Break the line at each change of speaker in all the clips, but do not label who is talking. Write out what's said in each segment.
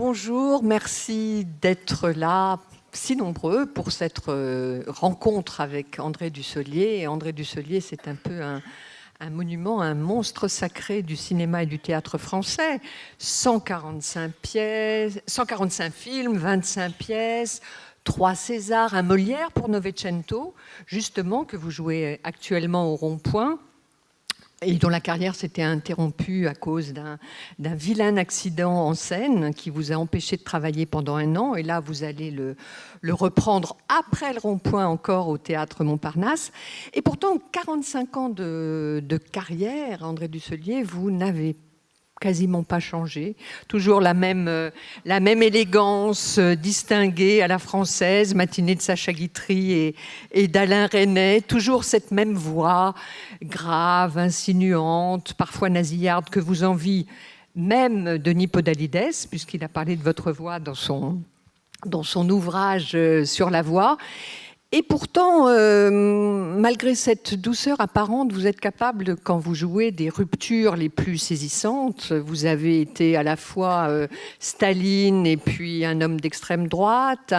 Bonjour, merci d'être là, si nombreux, pour cette rencontre avec André Dussolier. Et André Dussolier, c'est un peu un monument, un monstre sacré du cinéma et du théâtre français. 145 pièces, 145 films, 25 pièces, 3 Césars, un Molière pour Novecento, justement, que vous jouez actuellement au Rond-Point, et dont la carrière s'était interrompue à cause d'un vilain accident en scène qui vous a empêché de travailler pendant 1 an. Et là, vous allez le reprendre après le Rond-Point encore au Théâtre Montparnasse. Et pourtant, 45 ans de carrière, André Dussolier, vous n'avez quasiment pas changé. Toujours la même élégance distinguée à la française, matinée de Sacha Guitry et d'Alain Resnais. Toujours cette même voix grave, insinuante, parfois nasillarde, que vous envie même Denis Podalides, puisqu'il a parlé de votre voix dans son ouvrage sur la voix. Et pourtant, malgré cette douceur apparente, vous êtes capable, quand vous jouez, des ruptures les plus saisissantes. Vous avez été à la fois Staline et puis un homme d'extrême droite,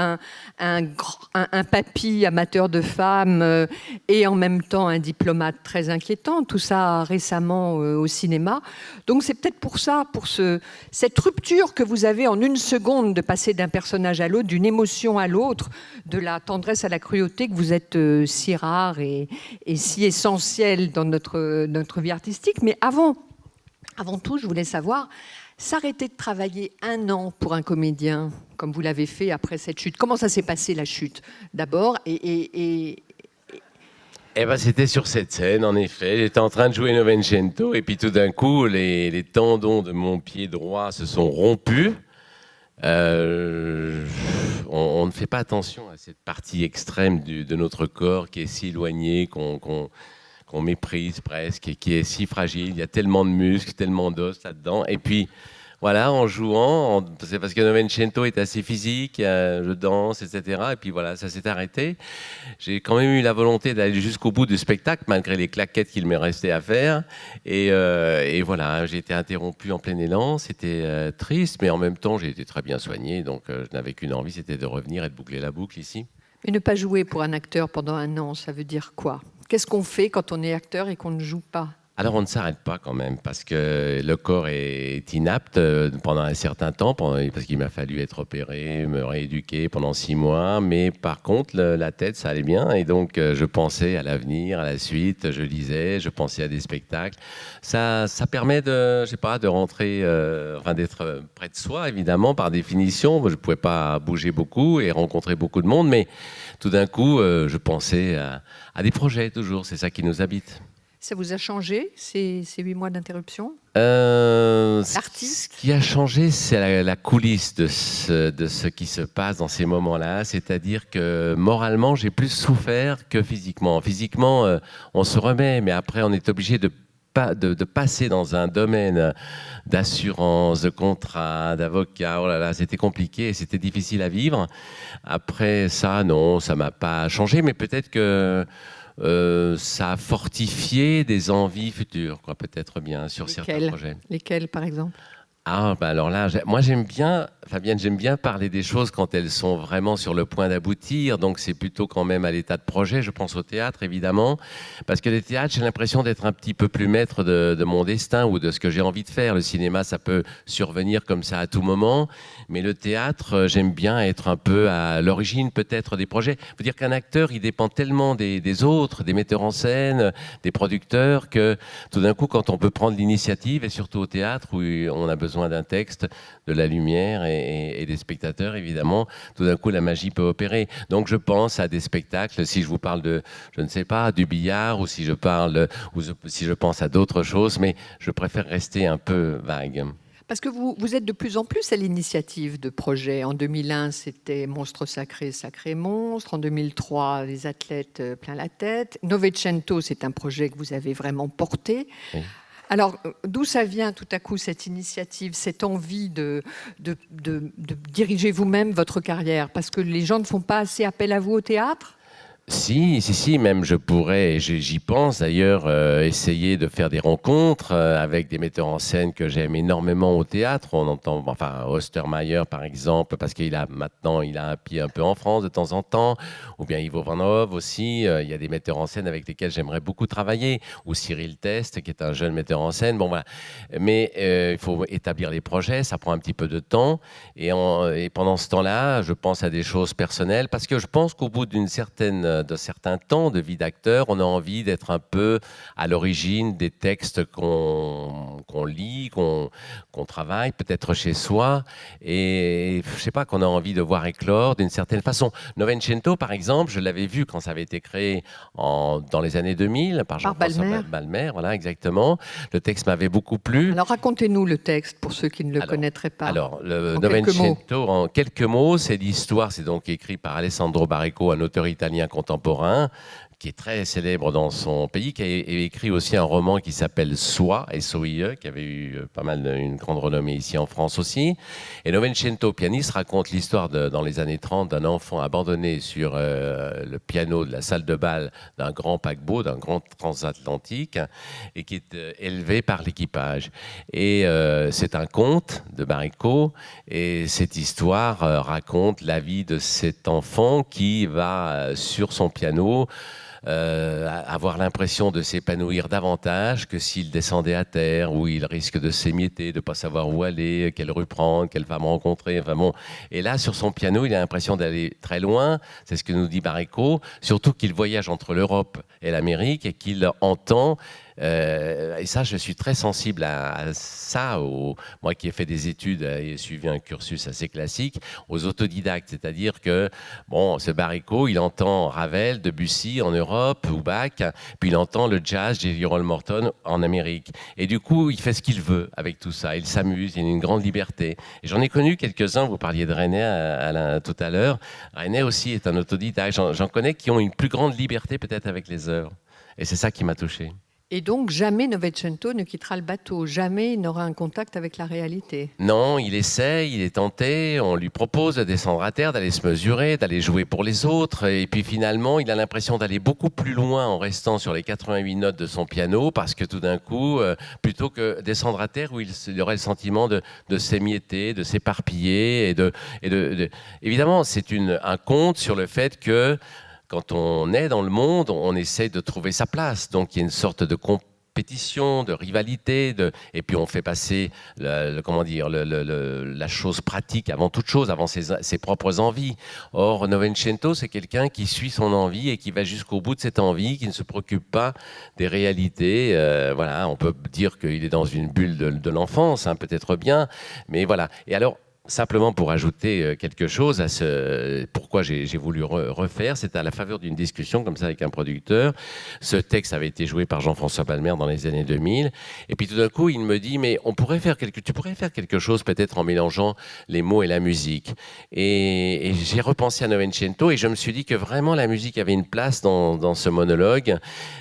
un papy amateur de femmes et en même temps un diplomate très inquiétant. Tout ça récemment au cinéma. Donc c'est peut-être pour ça, cette rupture que vous avez en 1 seconde de passer d'un personnage à l'autre, d'une émotion à l'autre, de la tendresse à la cruauté, que vous êtes si rare et si essentiel dans notre vie artistique. Mais avant tout, je voulais savoir, s'arrêter de travailler 1 an pour un comédien, comme vous l'avez fait après cette chute, comment ça s'est passé, la chute, d'abord
Eh ben, c'était sur cette scène, en effet. J'étais en train de jouer Novecento, et puis tout d'un coup, les tendons de mon pied droit se sont rompus. On ne fait pas attention à cette partie extrême de notre corps qui est si éloignée, qu'on méprise presque, et qui est si fragile. Il y a tellement de muscles, tellement d'os là-dedans. Et puis, voilà, en jouant, c'est parce que Novecento est assez physique, je danse, etc. Et puis voilà, ça s'est arrêté. J'ai quand même eu la volonté d'aller jusqu'au bout du spectacle, malgré les claquettes qu'il me restait à faire. Et voilà, j'ai été interrompu en plein élan. C'était triste, mais en même temps, j'ai été très bien soigné. Donc, je n'avais qu'une envie, c'était de revenir et de boucler la boucle ici.
Mais ne pas jouer pour un acteur pendant 1 an, ça veut dire quoi? Qu'est-ce qu'on fait quand on est acteur et qu'on ne joue pas?
Alors on ne s'arrête pas quand même, parce que le corps est inapte pendant un certain temps, parce qu'il m'a fallu être opéré, me rééduquer pendant 6 mois, mais par contre la tête ça allait bien, et donc je pensais à l'avenir, à la suite, je lisais, je pensais à des spectacles. Ça permet de rentrer, d'être près de soi évidemment par définition. Je ne pouvais pas bouger beaucoup et rencontrer beaucoup de monde, mais tout d'un coup je pensais à des projets toujours, c'est ça qui nous habite.
Ça vous a changé, ces 8 mois d'interruption?
L'artiste. Ce qui a changé, c'est la coulisse de ce qui se passe dans ces moments-là. C'est-à-dire que moralement, j'ai plus souffert que physiquement. Physiquement, on se remet, mais après, on est obligé de passer dans un domaine d'assurance, de contrat, d'avocat. Oh là là, c'était compliqué et c'était difficile à vivre. Après ça, non, ça m'a pas changé, mais peut-être que ça a fortifié des envies futures, quoi, peut-être bien, sur certains projets.
Lesquels, par exemple?
Ah, bah alors là, moi j'aime bien, Fabienne, j'aime bien parler des choses quand elles sont vraiment sur le point d'aboutir, donc c'est plutôt quand même à l'état de projet. Je pense au théâtre, évidemment, parce que le théâtre, j'ai l'impression d'être un petit peu plus maître de mon destin ou de ce que j'ai envie de faire. Le cinéma, ça peut survenir comme ça à tout moment, mais le théâtre, j'aime bien être un peu à l'origine peut-être des projets. Il faut dire qu'un acteur, il dépend tellement des autres, des metteurs en scène, des producteurs, que tout d'un coup, quand on peut prendre l'initiative, et surtout au théâtre, où on a besoin d'un texte, de la lumière et des spectateurs, évidemment, tout d'un coup, la magie peut opérer. Donc, je pense à des spectacles, si je vous parle de, je ne sais pas, du billard, ou si je pense à d'autres choses, mais je préfère rester un peu vague.
Parce que vous êtes de plus en plus à l'initiative de projets. En 2001, c'était Monstre sacré, sacré monstre. En 2003, les athlètes plein la tête. Novecento, c'est un projet que vous avez vraiment porté. Oui. Alors, d'où ça vient tout à coup cette initiative, cette envie de diriger vous-même votre carrière? Parce que les gens ne font pas assez appel à vous au théâtre?
Si, même je pourrais, et j'y pense d'ailleurs, essayer de faire des rencontres avec des metteurs en scène que j'aime énormément au théâtre. On entend, enfin, Ostermayer par exemple, parce qu'il a maintenant, il a un pied un peu en France de temps en temps, ou bien Ivo Van Hove aussi. Il y a des metteurs en scène avec lesquels j'aimerais beaucoup travailler, ou Cyril Test, qui est un jeune metteur en scène. Bon, voilà. Mais il faut établir les projets, ça prend un petit peu de temps. Et pendant ce temps-là, je pense à des choses personnelles, parce que je pense qu'au bout de certains temps de vie d'acteur, on a envie d'être un peu à l'origine des textes qu'on lit, qu'on travaille, peut-être chez soi, et je sais pas, qu'on a envie de voir éclore d'une certaine façon. Novecento, par exemple, je l'avais vu quand ça avait été créé dans les années 2000 par Jean-François Balmer, voilà, exactement. Le texte m'avait beaucoup plu.
Alors racontez-nous le texte pour ceux qui ne le connaîtraient pas.
Alors, le Novecento, en quelques mots, c'est l'histoire, c'est donc écrit par Alessandro Baricco, un auteur italien contemporain, qui est très célèbre dans son pays, qui a écrit aussi un roman qui s'appelle Soi, S-O-I-E, qui avait eu une grande renommée ici en France aussi. Et Novecento, pianiste, raconte l'histoire dans les années 30 d'un enfant abandonné sur le piano de la salle de bal d'un grand paquebot, d'un grand transatlantique, et qui est élevé par l'équipage. Et c'est un conte de Baricco, et cette histoire raconte la vie de cet enfant qui va sur son piano avoir l'impression de s'épanouir davantage que s'il descendait à terre, où il risque de s'émietter, de ne pas savoir où aller, quelle rue prendre, quelle femme rencontrer. Enfin bon. Et là, sur son piano, il a l'impression d'aller très loin. C'est ce que nous dit Baricco. Surtout qu'il voyage entre l'Europe et l'Amérique et qu'il entend. Et ça, je suis très sensible à ça. Moi qui ai fait des études et suivi un cursus assez classique, aux autodidactes. C'est-à-dire que, bon, ce Baricco, il entend Ravel, Debussy en Europe, ou Bach, puis il entend le jazz, Jerry Roll Morton en Amérique. Et du coup, il fait ce qu'il veut avec tout ça. Il s'amuse, il a une grande liberté. Et j'en ai connu quelques-uns, vous parliez de René tout à l'heure. René aussi est un autodidacte. J'en connais qui ont une plus grande liberté peut-être avec les œuvres. Et c'est ça qui m'a touché.
Et donc, jamais Novecento ne quittera le bateau, jamais il n'aura un contact avec la réalité.
Non, il essaye, il est tenté, on lui propose de descendre à terre, d'aller se mesurer, d'aller jouer pour les autres, et puis finalement, il a l'impression d'aller beaucoup plus loin en restant sur les 88 notes de son piano, parce que tout d'un coup, plutôt que descendre à terre où il aurait le sentiment de s'émietter, de s'éparpiller, évidemment, c'est un conte sur le fait que quand on est dans le monde, on essaie de trouver sa place. Donc il y a une sorte de compétition, de rivalité, et puis on fait passer la chose pratique avant toute chose, avant ses propres envies. Or, Novecento, c'est quelqu'un qui suit son envie et qui va jusqu'au bout de cette envie, qui ne se préoccupe pas des réalités. Voilà, on peut dire qu'il est dans une bulle de l'enfance, hein, peut-être bien, mais voilà. Et alors, simplement pour ajouter quelque chose à pourquoi j'ai voulu refaire, c'est à la faveur d'une discussion comme ça avec un producteur. Ce texte avait été joué par Jean-François Balmer dans les années 2000. Et puis tout d'un coup, il me dit, mais tu pourrais faire quelque chose peut-être en mélangeant les mots et la musique. Et j'ai repensé à Novecento et je me suis dit que vraiment la musique avait une place dans ce monologue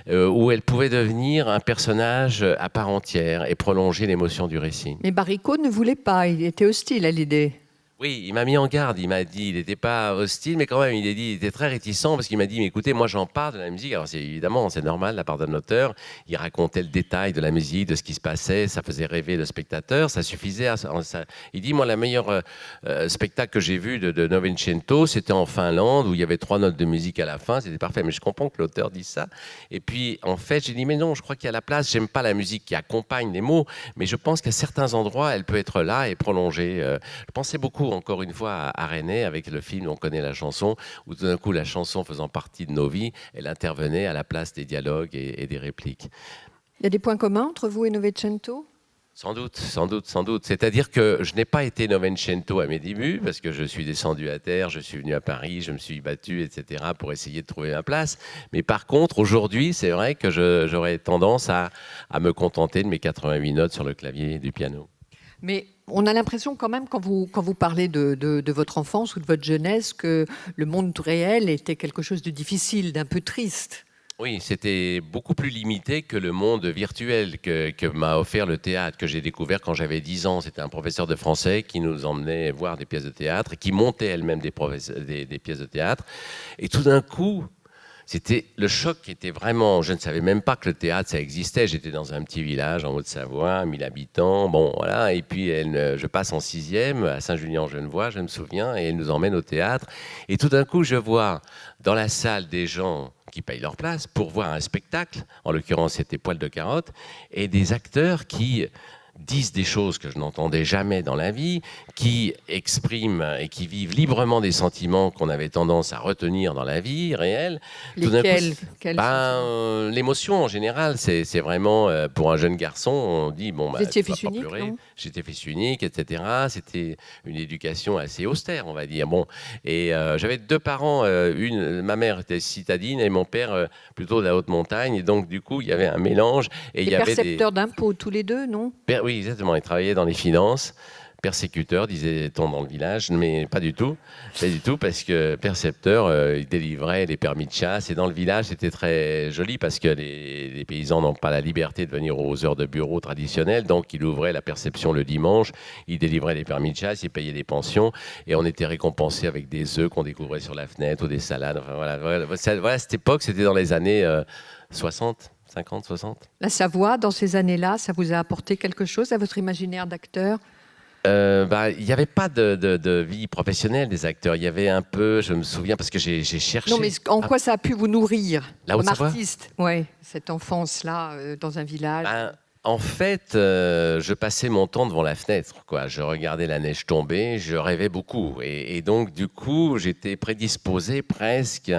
où elle pouvait devenir un personnage à part entière et prolonger l'émotion du récit.
Mais Baricco ne voulait pas, il était hostile à l'idée.
Oui, il m'a mis en garde, il m'a dit, il n'était pas hostile, mais quand même, il était très réticent parce qu'il m'a dit, mais écoutez, moi j'en parle de la musique, alors évidemment, c'est normal de la part d'un auteur, il racontait le détail de la musique, de ce qui se passait, ça faisait rêver le spectateur, ça suffisait. Il dit, moi, le meilleur spectacle que j'ai vu de Novecento, c'était en Finlande, où il y avait 3 notes de musique à la fin, c'était parfait, mais je comprends que l'auteur dise ça. Et puis, en fait, j'ai dit, mais non, je crois qu'il y a la place, j'aime pas la musique qui accompagne les mots, mais je pense qu'à certains endroits, elle peut être là et prolongée. Je pensais beaucoup encore une fois à René avec le film On connaît la chanson, où tout d'un coup la chanson faisant partie de nos vies, elle intervenait à la place des dialogues et des répliques.
Il y a des points communs entre vous et Novecento ?
Sans doute. C'est-à-dire que je n'ai pas été Novecento à mes débuts, parce que je suis descendu à terre, je suis venu à Paris, je me suis battu, etc., pour essayer de trouver ma place. Mais par contre, aujourd'hui, c'est vrai que j'aurais tendance à me contenter de mes 88 notes sur le clavier du piano.
Mais on a l'impression quand même, quand vous parlez de votre enfance ou de votre jeunesse, que le monde réel était quelque chose de difficile, d'un peu triste.
Oui, c'était beaucoup plus limité que le monde virtuel que m'a offert le théâtre, que j'ai découvert quand j'avais 10 ans. C'était un professeur de français qui nous emmenait voir des pièces de théâtre, et qui montait elle-même des pièces de théâtre. Et tout d'un coup, C'était le choc qui était vraiment. Je ne savais même pas que le théâtre ça existait. J'étais dans un petit village en Haute-Savoie, 1000 habitants. Bon, voilà. Et puis je passe en 6e à Saint-Julien-en-Genevois, je me souviens, et elle nous emmène au théâtre. Et tout d'un coup, je vois dans la salle des gens qui payent leur place pour voir un spectacle. En l'occurrence, c'était Poil de carotte, et des acteurs qui disent des choses que je n'entendais jamais dans la vie, qui expriment et qui vivent librement des sentiments qu'on avait tendance à retenir dans la vie réelle.
Lesquels?
L'émotion en général, c'est vraiment, pour un jeune garçon, on dit, bon,
Vous étiez
tu vas
fils
pas
unique,
pleurer.
non?
J'étais fils unique, etc. C'était une éducation assez austère, on va dire. Bon, et j'avais 2 parents, ma mère était citadine et mon père plutôt de la haute montagne, et donc du coup, il y avait un mélange. Et il y avait
percepteurs d'impôts tous les deux, non?
Oui, exactement. Il travaillait dans les finances. Persécuteur, disait-on dans le village, mais pas du tout. Pas du tout, parce que percepteur, il délivrait les permis de chasse. Et dans le village, c'était très joli parce que les paysans n'ont pas la liberté de venir aux heures de bureau traditionnelles. Donc, il ouvrait la perception le dimanche. Il délivrait les permis de chasse, il payait des pensions. Et on était récompensé avec des œufs qu'on découvrait sur la fenêtre ou des salades. Enfin, voilà, cette époque, c'était dans les années 60. 50, 60.
La Savoie, dans ces années-là, ça vous a apporté quelque chose à votre imaginaire d'acteur?
Il n'y avait pas de vie professionnelle des acteurs. Il y avait un peu, je me souviens, parce que j'ai cherché.
Non, mais en quoi ça a pu vous nourrir
La
comme
Haute-Savoie
artiste? Ouais, cette enfance-là, dans un village.
En fait, je passais mon temps devant la fenêtre, quoi. Je regardais la neige tomber, je rêvais beaucoup. Et donc, du coup, j'étais prédisposé presque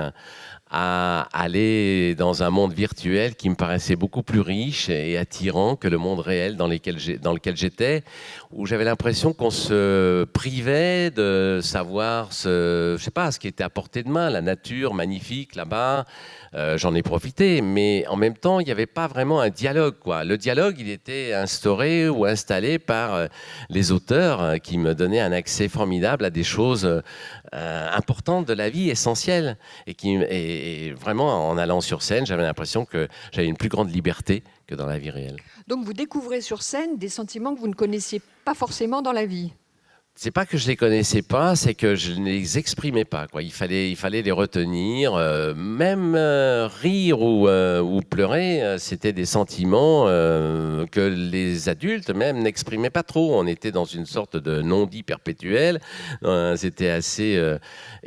à aller dans un monde virtuel qui me paraissait beaucoup plus riche et attirant que le monde réel dans lequel j'étais, où j'avais l'impression qu'on se privait de savoir je sais pas, ce qui était à portée de main, la nature magnifique là-bas. J'en ai profité, mais en même temps, il n'y avait pas vraiment un dialogue, quoi. Le dialogue, il était instauré ou installé par les auteurs qui me donnaient un accès formidable à des choses importantes de la vie, essentielles, et vraiment, en allant sur scène, j'avais l'impression que j'avais une plus grande liberté que dans la vie réelle.
Donc vous découvrez sur scène des sentiments que vous ne connaissiez pas forcément dans la vie.
C'est pas que je les connaissais pas, c'est que je ne les exprimais pas, quoi. Il fallait les retenir, même rire ou pleurer, c'était des sentiments que les adultes même n'exprimaient pas trop. On était dans une sorte de non-dit perpétuel. C'était assez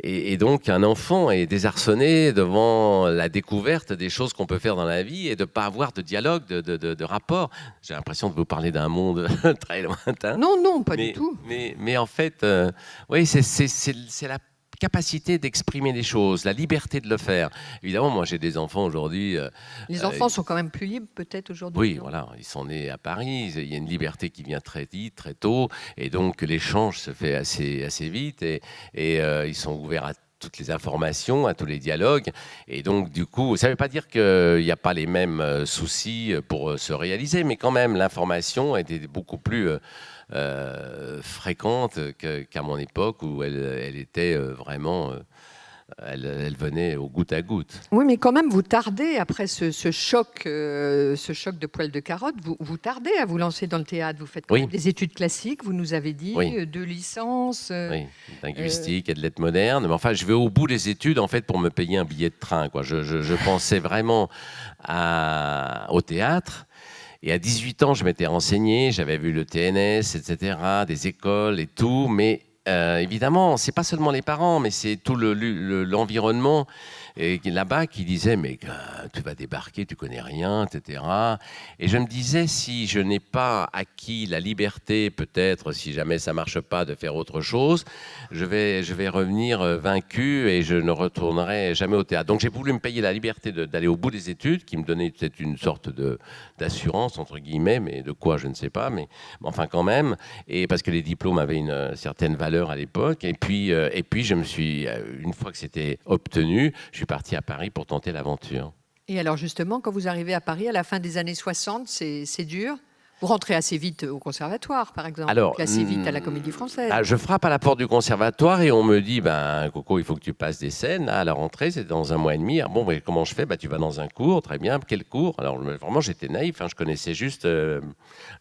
et donc un enfant est désarçonné devant la découverte des choses qu'on peut faire dans la vie et de pas avoir de dialogue, de rapport. J'ai l'impression de vous parler d'un monde très lointain.
Non, pas du tout.
Mais en fait, oui, c'est la capacité d'exprimer des choses, la liberté de le faire. Évidemment, moi, j'ai des enfants aujourd'hui.
Les enfants sont quand même plus libres, peut-être, aujourd'hui.
Oui, voilà, ils sont nés à Paris. Il y a une liberté qui vient très vite, très tôt, et donc l'échange se fait assez vite, et ils sont ouverts à toutes les informations, à tous les dialogues. Et donc, du coup, ça ne veut pas dire qu'il n'y a pas les mêmes soucis pour se réaliser, mais quand même, l'information était beaucoup plus fréquente qu'à mon époque où elle était vraiment... Elle venait au goutte à goutte.
Oui, mais quand même, vous tardez, après ce choc de Poil de carotte, vous tardez à vous lancer dans le théâtre. Vous faites quand même des études classiques, vous nous avez dit, 2 licences.
Oui, linguistique et de lettres modernes. Mais enfin, je vais au bout des études, en fait, pour me payer un billet de train, quoi. Je pensais vraiment au théâtre. Et à 18 ans, je m'étais renseigné, j'avais vu le TNS, etc., des écoles et tout, mais évidemment, c'est pas seulement les parents, mais c'est tout l'environnement là-bas qui disait mais tu vas débarquer, tu connais rien, etc. Et je me disais, si je n'ai pas acquis la liberté, peut-être, si jamais ça marche pas, de faire autre chose, je vais revenir vaincu et je ne retournerai jamais au théâtre. Donc j'ai voulu me payer la liberté d'aller au bout des études, qui me donnait peut-être une sorte d'assurance, entre guillemets, mais de quoi, je ne sais pas, mais enfin quand même, et parce que les diplômes avaient une certaine valeur à l'époque. Et puis je me suis, une fois que c'était obtenu, je suis parti à Paris pour tenter l'aventure.
Et alors justement, quand vous arrivez à Paris à la fin des années 60, c'est dur. Vous rentrez assez vite au conservatoire, par exemple,
Alors,
assez vite à la Comédie Française.
Je frappe à la porte du conservatoire et on me dit, Coco, il faut que tu passes des scènes. Là, à la rentrée, c'est dans un mois et demi. Ah, bon, comment je fais? Tu vas dans un cours, très bien. Quel cours? Alors, vraiment, j'étais naïf. Je connaissais juste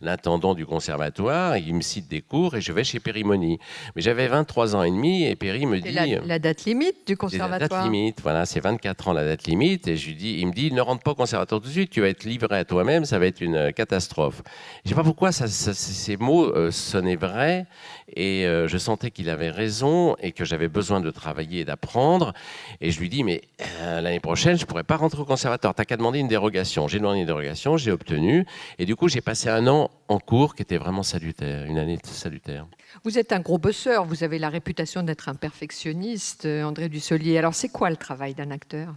l'intendant du conservatoire. Il me cite des cours et je vais chez Périmoni. Mais j'avais 23 ans et demi et Péri me dit...
La date limite du conservatoire.
La date limite, voilà, c'est 24 ans la date limite. Et il me dit, ne rentre pas au conservatoire tout de suite, tu vas être livré à toi-même, ça va être une catastrophe. Je ne sais pas pourquoi ces mots sonnaient vrais et je sentais qu'il avait raison et que j'avais besoin de travailler et d'apprendre. Et je lui dis, mais l'année prochaine, je ne pourrais pas rentrer au conservatoire. Tu n'as qu'à demander une dérogation. J'ai demandé une dérogation, j'ai obtenu. Et du coup, j'ai passé un an en cours qui était vraiment salutaire, une année salutaire.
Vous êtes un gros bosseur, vous avez la réputation d'être un perfectionniste, André Dussolier. Alors, c'est quoi le travail d'un acteur?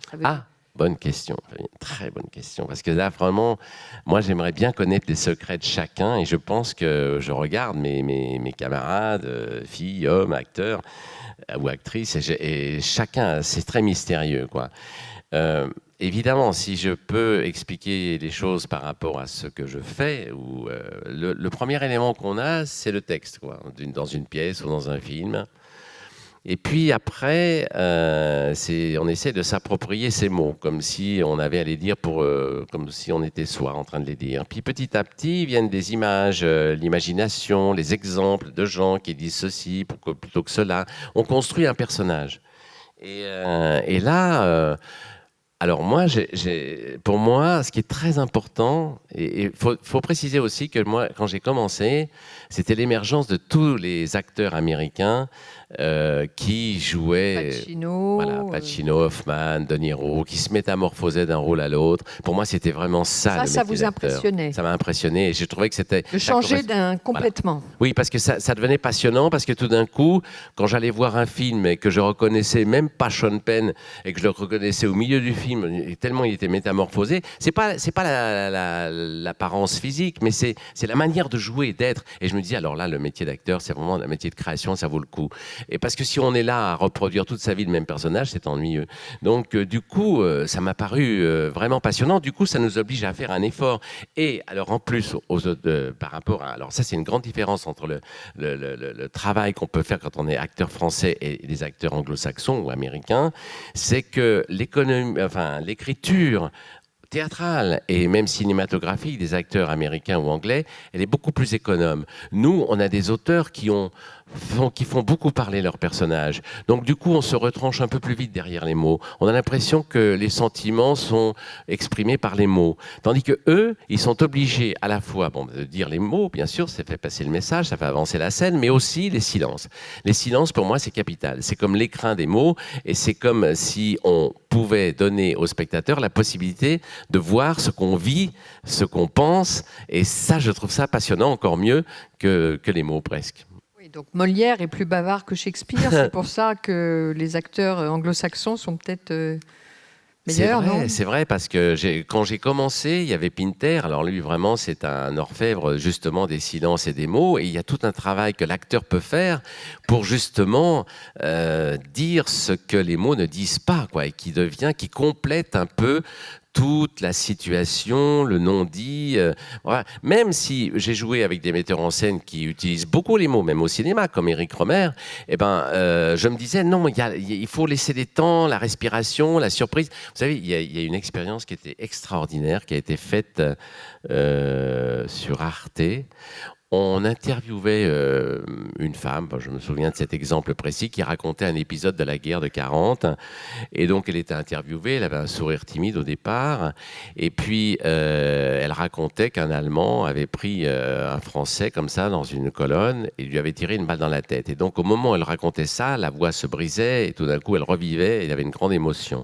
Bonne question, très bonne question. Parce que là, vraiment, moi, j'aimerais bien connaître les secrets de chacun et je pense que je regarde mes camarades, filles, hommes, acteurs ou actrices, et chacun, c'est très mystérieux, quoi. Évidemment, si je peux expliquer les choses par rapport à ce que je fais, le premier élément qu'on a, c'est le texte, quoi, dans une pièce ou dans un film. Et puis après, on essaie de s'approprier ces mots, comme si on avait à les dire comme si on était soi en train de les dire. Puis petit à petit viennent des images, l'imagination, les exemples de gens qui disent ceci plutôt que cela. On construit un personnage. Et là... alors moi, pour moi, ce qui est très important, et il faut préciser aussi que moi, quand j'ai commencé, c'était l'émergence de tous les acteurs américains qui jouaient... Pacino, Hoffman, De Niro, qui se métamorphosaient d'un rôle à l'autre. Pour moi, c'était vraiment ça le métier
Ça vous impressionnait?
Ça m'a impressionné et j'ai trouvé que c'était...
De changer complètement.
Voilà. Oui, parce que ça devenait passionnant, parce que tout d'un coup, quand j'allais voir un film et que je reconnaissais même pas Sean Penn et que je le reconnaissais au milieu du film, tellement il était métamorphosé, c'est pas l'apparence physique, mais c'est la manière de jouer, d'être. Et je me dis, alors là, le métier d'acteur, c'est vraiment un métier de création, ça vaut le coup. Et parce que si on est là à reproduire toute sa vie le même personnage, c'est ennuyeux. Donc, du coup, ça m'a paru vraiment passionnant. Du coup, ça nous oblige à faire un effort. Et alors, en plus, par rapport à... Alors, ça, c'est une grande différence entre le travail qu'on peut faire quand on est acteur français et les acteurs anglo-saxons ou américains. C'est que l'écriture théâtrale et même cinématographique des acteurs américains ou anglais, elle est beaucoup plus économe. Nous, on a des auteurs qui font beaucoup parler leurs personnages. Donc du coup, on se retranche un peu plus vite derrière les mots. On a l'impression que les sentiments sont exprimés par les mots. Tandis que eux, ils sont obligés à la fois de dire les mots, bien sûr, ça fait passer le message, ça fait avancer la scène, mais aussi les silences. Les silences, pour moi, c'est capital. C'est comme l'écrin des mots et c'est comme si on pouvait donner au spectateur la possibilité de voir ce qu'on vit, ce qu'on pense. Et ça, je trouve ça passionnant, encore mieux que les mots presque.
Donc Molière est plus bavard que Shakespeare, c'est pour ça que les acteurs anglo-saxons sont peut-être meilleurs, non?
C'est vrai, parce que quand j'ai commencé, il y avait Pinter, alors lui vraiment c'est un orfèvre justement des silences et des mots, et il y a tout un travail que l'acteur peut faire pour justement dire ce que les mots ne disent pas, quoi, et qui complète un peu toute la situation, le non-dit. Voilà. Même si j'ai joué avec des metteurs en scène qui utilisent beaucoup les mots, même au cinéma, comme Éric Rohmer, je me disais, non, il faut laisser des temps, la respiration, la surprise. Vous savez, il y a une expérience qui était extraordinaire, qui a été faite sur Arte. On interviewait une femme, je me souviens de cet exemple précis, qui racontait un épisode de la guerre de 40. Et donc, elle était interviewée, elle avait un sourire timide au départ. Et puis, elle racontait qu'un Allemand avait pris un Français comme ça dans une colonne et lui avait tiré une balle dans la tête. Et donc, au moment où elle racontait ça, la voix se brisait et tout d'un coup, elle revivait et il y avait une grande émotion.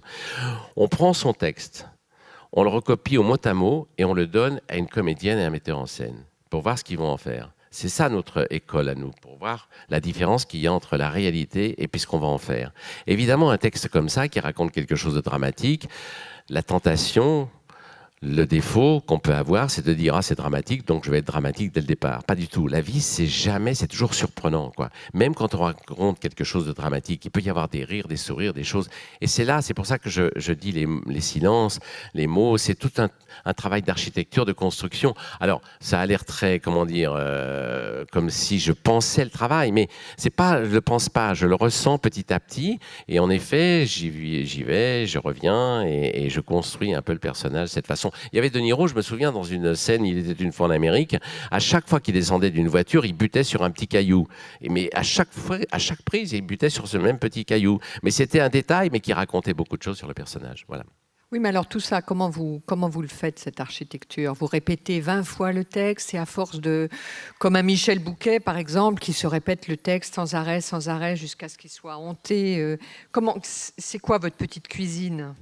On prend son texte, on le recopie au mot à mot et on le donne à une comédienne et un metteur en scène, pour voir ce qu'ils vont en faire. C'est ça notre école à nous, pour voir la différence qu'il y a entre la réalité et puis ce qu'on va en faire. Évidemment, un texte comme ça, qui raconte quelque chose de dramatique, la tentation, Le défaut qu'on peut avoir, c'est de dire « Ah, c'est dramatique, donc je vais être dramatique dès le départ ». Pas du tout. La vie, c'est toujours surprenant, quoi. Même quand on raconte quelque chose de dramatique, il peut y avoir des rires, des sourires, des choses. Et c'est pour ça que je dis les silences, les mots, c'est tout un travail d'architecture, de construction. Alors, ça a l'air très, comment dire, comme si je pensais le travail, mais c'est pas, je le pense pas, je le ressens petit à petit. Et en effet, j'y vais, je reviens et je construis un peu le personnage de cette façon. Il y avait De Niro, je me souviens, dans une scène, il était une fois en Amérique, à chaque fois qu'il descendait d'une voiture, il butait sur un petit caillou. Mais à chaque prise, il butait sur ce même petit caillou. Mais c'était un détail, mais qui racontait beaucoup de choses sur le personnage. Voilà.
Oui, mais alors tout ça, comment vous le faites, cette architecture? Vous répétez 20 fois le texte et à force de... Comme un Michel Bouquet, par exemple, qui se répète le texte sans arrêt, jusqu'à ce qu'il soit hanté. C'est quoi votre petite cuisine?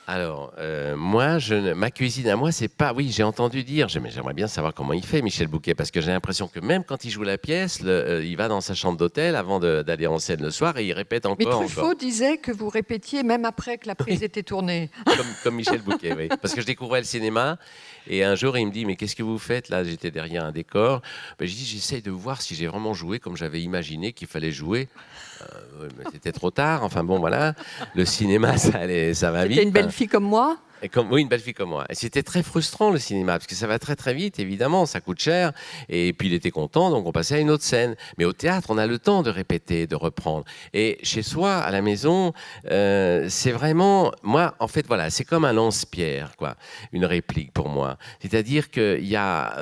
Alors, ma cuisine à moi, c'est pas... Oui, j'ai entendu dire, j'aimerais bien savoir comment il fait, Michel Bouquet, parce que j'ai l'impression que même quand il joue la pièce, il va dans sa chambre d'hôtel avant d'aller en scène le soir et il répète encore.
Mais Truffaut disait que vous répétiez même après que la prise était tournée.
Comme Michel Bouquet, oui. Parce que je découvrais le cinéma et un jour, il me dit « Mais qu'est-ce que vous faites là ?» J'étais derrière un décor. Ben, je dis « J'essaye de voir si j'ai vraiment joué comme j'avais imaginé qu'il fallait jouer. » Mais c'était trop tard. Enfin bon, voilà. Le cinéma, ça va vite.
C'était une belle fille comme moi?
Oui, une belle fille comme moi. Et c'était très frustrant, le cinéma, parce que ça va très très vite, évidemment, ça coûte cher. Et puis il était content, donc on passait à une autre scène. Mais au théâtre, on a le temps de répéter, de reprendre. Et chez soi, à la maison, c'est vraiment... Moi, en fait, voilà, c'est comme un lance-pierre, quoi, une réplique pour moi. C'est-à-dire qu'il y a...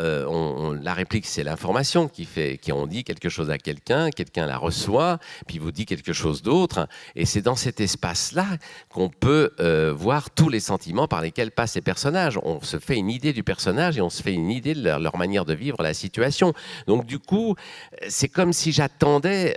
la réplique, c'est l'information qui on dit quelque chose à quelqu'un la reçoit, puis vous dit quelque chose d'autre. Et c'est dans cet espace-là qu'on peut voir tous les sentiments par lesquels passent les personnages. On se fait une idée du personnage et on se fait une idée de leur manière de vivre la situation. Donc du coup, c'est comme si j'attendais,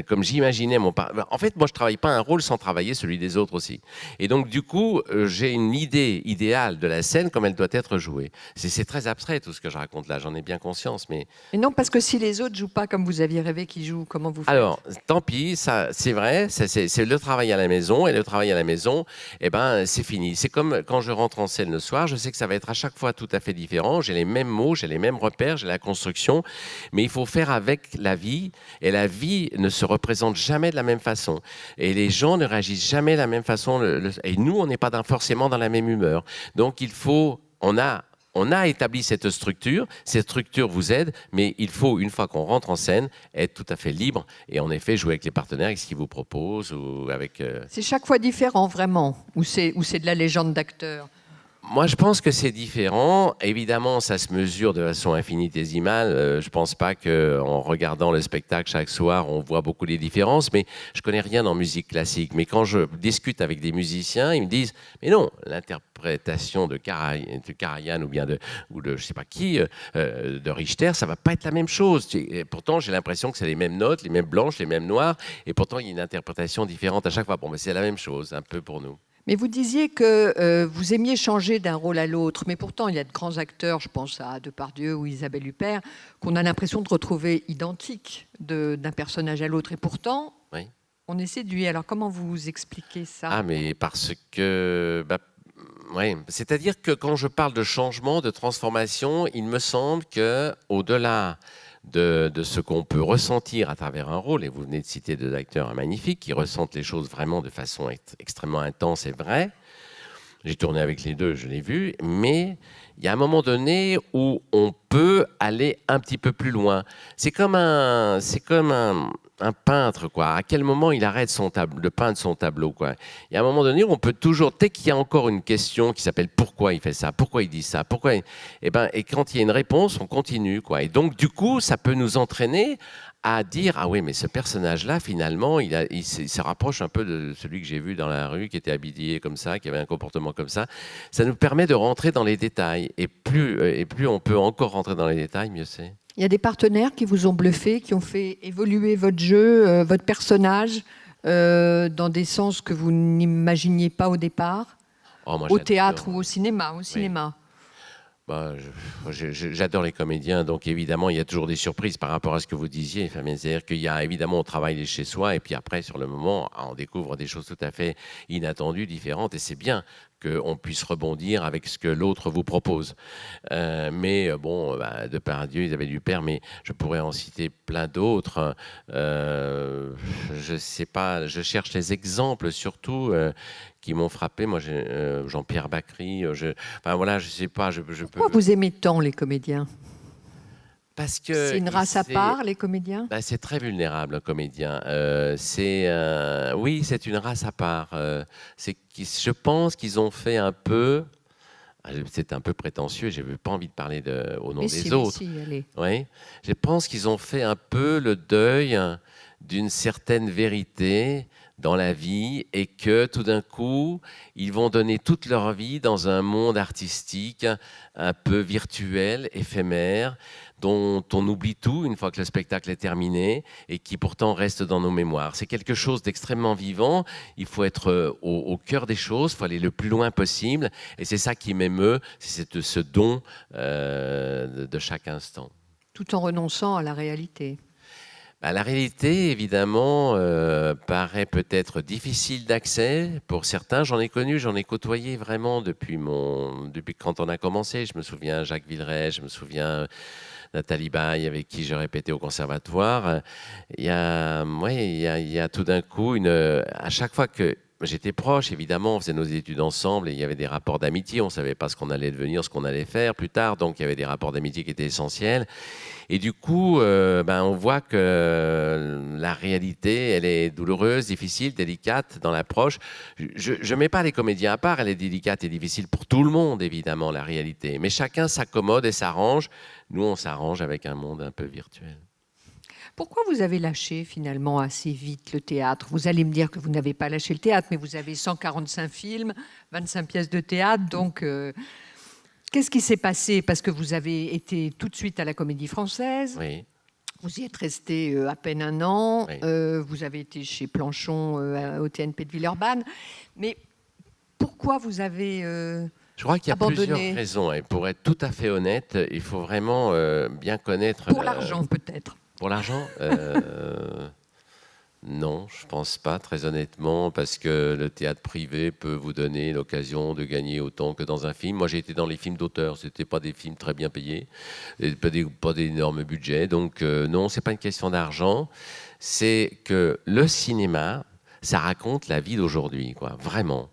comme j'imaginais mon... En fait, moi, je travaille pas un rôle sans travailler celui des autres aussi. Et donc du coup, j'ai une idée idéale de la scène comme elle doit être jouée. C'est très abstrait tout ce que je raconte là, j'en ai bien conscience. Mais
non, parce que si les autres jouent pas comme vous aviez rêvé qu'ils jouent, comment vous faites?
Alors, tant pis, ça, c'est vrai, c'est le travail à la maison. Et le travail à la maison, eh ben, c'est fini. C'est comme quand je rentre en scène le soir, je sais que ça va être à chaque fois tout à fait différent. J'ai les mêmes mots, j'ai les mêmes repères, j'ai la construction. Mais il faut faire avec la vie. Et la vie ne se représente jamais de la même façon. Et les gens ne réagissent jamais de la même façon. Et nous, on n'est pas forcément dans la même humeur. Donc, on a établi cette structure vous aide, mais il faut, une fois qu'on rentre en scène, être tout à fait libre et en effet jouer avec les partenaires, avec ce qu'ils vous proposent. Ou avec,
C'est chaque fois différent, vraiment, ou c'est de la légende d'acteur?
Moi, je pense que c'est différent. Évidemment, ça se mesure de façon infinitésimale. Je ne pense pas qu'en regardant le spectacle chaque soir, on voit beaucoup les différences. Mais je ne connais rien en musique classique. Mais quand je discute avec des musiciens, ils me disent « Mais non, l'interprétation de Karajan ou de je sais pas qui, de Richter, ça ne va pas être la même chose. » Et pourtant, j'ai l'impression que c'est les mêmes notes, les mêmes blanches, les mêmes noires. Et pourtant, il y a une interprétation différente à chaque fois. Bon, mais c'est la même chose, un peu pour nous.
Mais vous disiez que vous aimiez changer d'un rôle à l'autre, mais pourtant il y a de grands acteurs, je pense à Depardieu ou Isabelle Huppert, qu'on a l'impression de retrouver identiques d'un personnage à l'autre, et pourtant
oui.
On est séduit. Alors comment vous expliquez ça?
Ah, mais parce que... ouais. C'est-à-dire que quand je parle de changement, de transformation, il me semble qu'au-delà de ce qu'on peut ressentir à travers un rôle, et vous venez de citer deux acteurs magnifiques qui ressentent les choses vraiment de façon extrêmement intense et vraie. J'ai tourné avec les deux, je l'ai vu, mais il y a un moment donné où on peut aller un petit peu plus loin. C'est comme un peintre, quoi. À quel moment il arrête de peindre son tableau, quoi. Il y a un moment donné où on peut toujours, dès qu'il y a encore une question qui s'appelle pourquoi il fait ça, pourquoi il dit ça, et quand il y a une réponse, on continue, quoi. Et donc du coup, ça peut nous entraîner à dire ah oui, mais ce personnage-là, finalement, il se rapproche un peu de celui que j'ai vu dans la rue, qui était habillé comme ça, qui avait un comportement comme ça. Ça nous permet de rentrer dans les détails. Et plus on peut encore rentrer dans les détails, mieux c'est.
Il y a des partenaires qui vous ont bluffé, qui ont fait évoluer votre jeu, votre personnage, dans des sens que vous n'imaginiez pas au départ, au théâtre ou au cinéma.
Oui. J'adore les comédiens, donc évidemment, il y a toujours des surprises par rapport à ce que vous disiez. C'est-à-dire qu'il y a évidemment, on travaille chez soi, et puis après, sur le moment, on découvre des choses tout à fait inattendues, différentes, et c'est bien qu'on puisse rebondir avec ce que l'autre vous propose. Mais bon, Depardieu, Isabelle Huppert, mais je pourrais en citer plein d'autres. Je sais pas, je cherche les exemples surtout qui m'ont frappé. Moi, Jean-Pierre Bacri, enfin voilà, je sais pas.
Pourquoi vous aimez tant les comédiens?
Parce que
c'est une race à part, les comédiens?
C'est très vulnérable, un comédien. Oui, c'est une race à part. Je pense qu'ils ont fait un peu... C'est un peu prétentieux, je n'ai pas envie de parler au nom des autres.
Mais si, allez.
Oui, je pense qu'ils ont fait un peu le deuil d'une certaine vérité dans la vie et que tout d'un coup, ils vont donner toute leur vie dans un monde artistique un peu virtuel, éphémère, dont on oublie tout une fois que le spectacle est terminé et qui pourtant reste dans nos mémoires. C'est quelque chose d'extrêmement vivant, il faut être au cœur des choses, il faut aller le plus loin possible et c'est ça qui m'émeut, c'est ce don de chaque instant.
Tout en renonçant à la réalité.
La réalité, évidemment, paraît peut-être difficile d'accès pour certains. J'en ai connu, j'en ai côtoyé vraiment depuis quand on a commencé. Je me souviens Jacques Villeray, je me souviens Nathalie Baye, avec qui j'ai répété au conservatoire. Il y a tout d'un coup, à chaque fois que j'étais proche, évidemment, on faisait nos études ensemble et il y avait des rapports d'amitié. On ne savait pas ce qu'on allait devenir, ce qu'on allait faire plus tard. Donc, il y avait des rapports d'amitié qui étaient essentiels. Et du coup, on voit que la réalité, elle est douloureuse, difficile, délicate dans l'approche. Je ne mets pas les comédiens à part. Elle est délicate et difficile pour tout le monde, évidemment, la réalité. Mais chacun s'accommode et s'arrange. Nous, on s'arrange avec un monde un peu virtuel.
Pourquoi vous avez lâché finalement assez vite le théâtre? Vous allez me dire que vous n'avez pas lâché le théâtre, mais vous avez 145 films, 25 pièces de théâtre, donc qu'est-ce qui s'est passé? Parce que vous avez été tout de suite à la Comédie Française.
Oui.
Vous y êtes resté à peine un an.
Oui.
Vous avez été chez Planchon au TNP de Villeurbanne. Mais pourquoi vous avez
Je crois qu'il y a
abandonné?
plusieurs raisons. Et pour être tout à fait honnête, il faut vraiment bien connaître...
Pour l'argent, peut-être.
Pour l'argent non, je pense pas, très honnêtement, parce que le théâtre privé peut vous donner l'occasion de gagner autant que dans un film. Moi, j'ai été dans les films d'auteur, c'était pas des films très bien payés, et pas d'énormes budgets. Donc non, c'est pas une question d'argent. C'est que le cinéma, ça raconte la vie d'aujourd'hui, quoi, vraiment.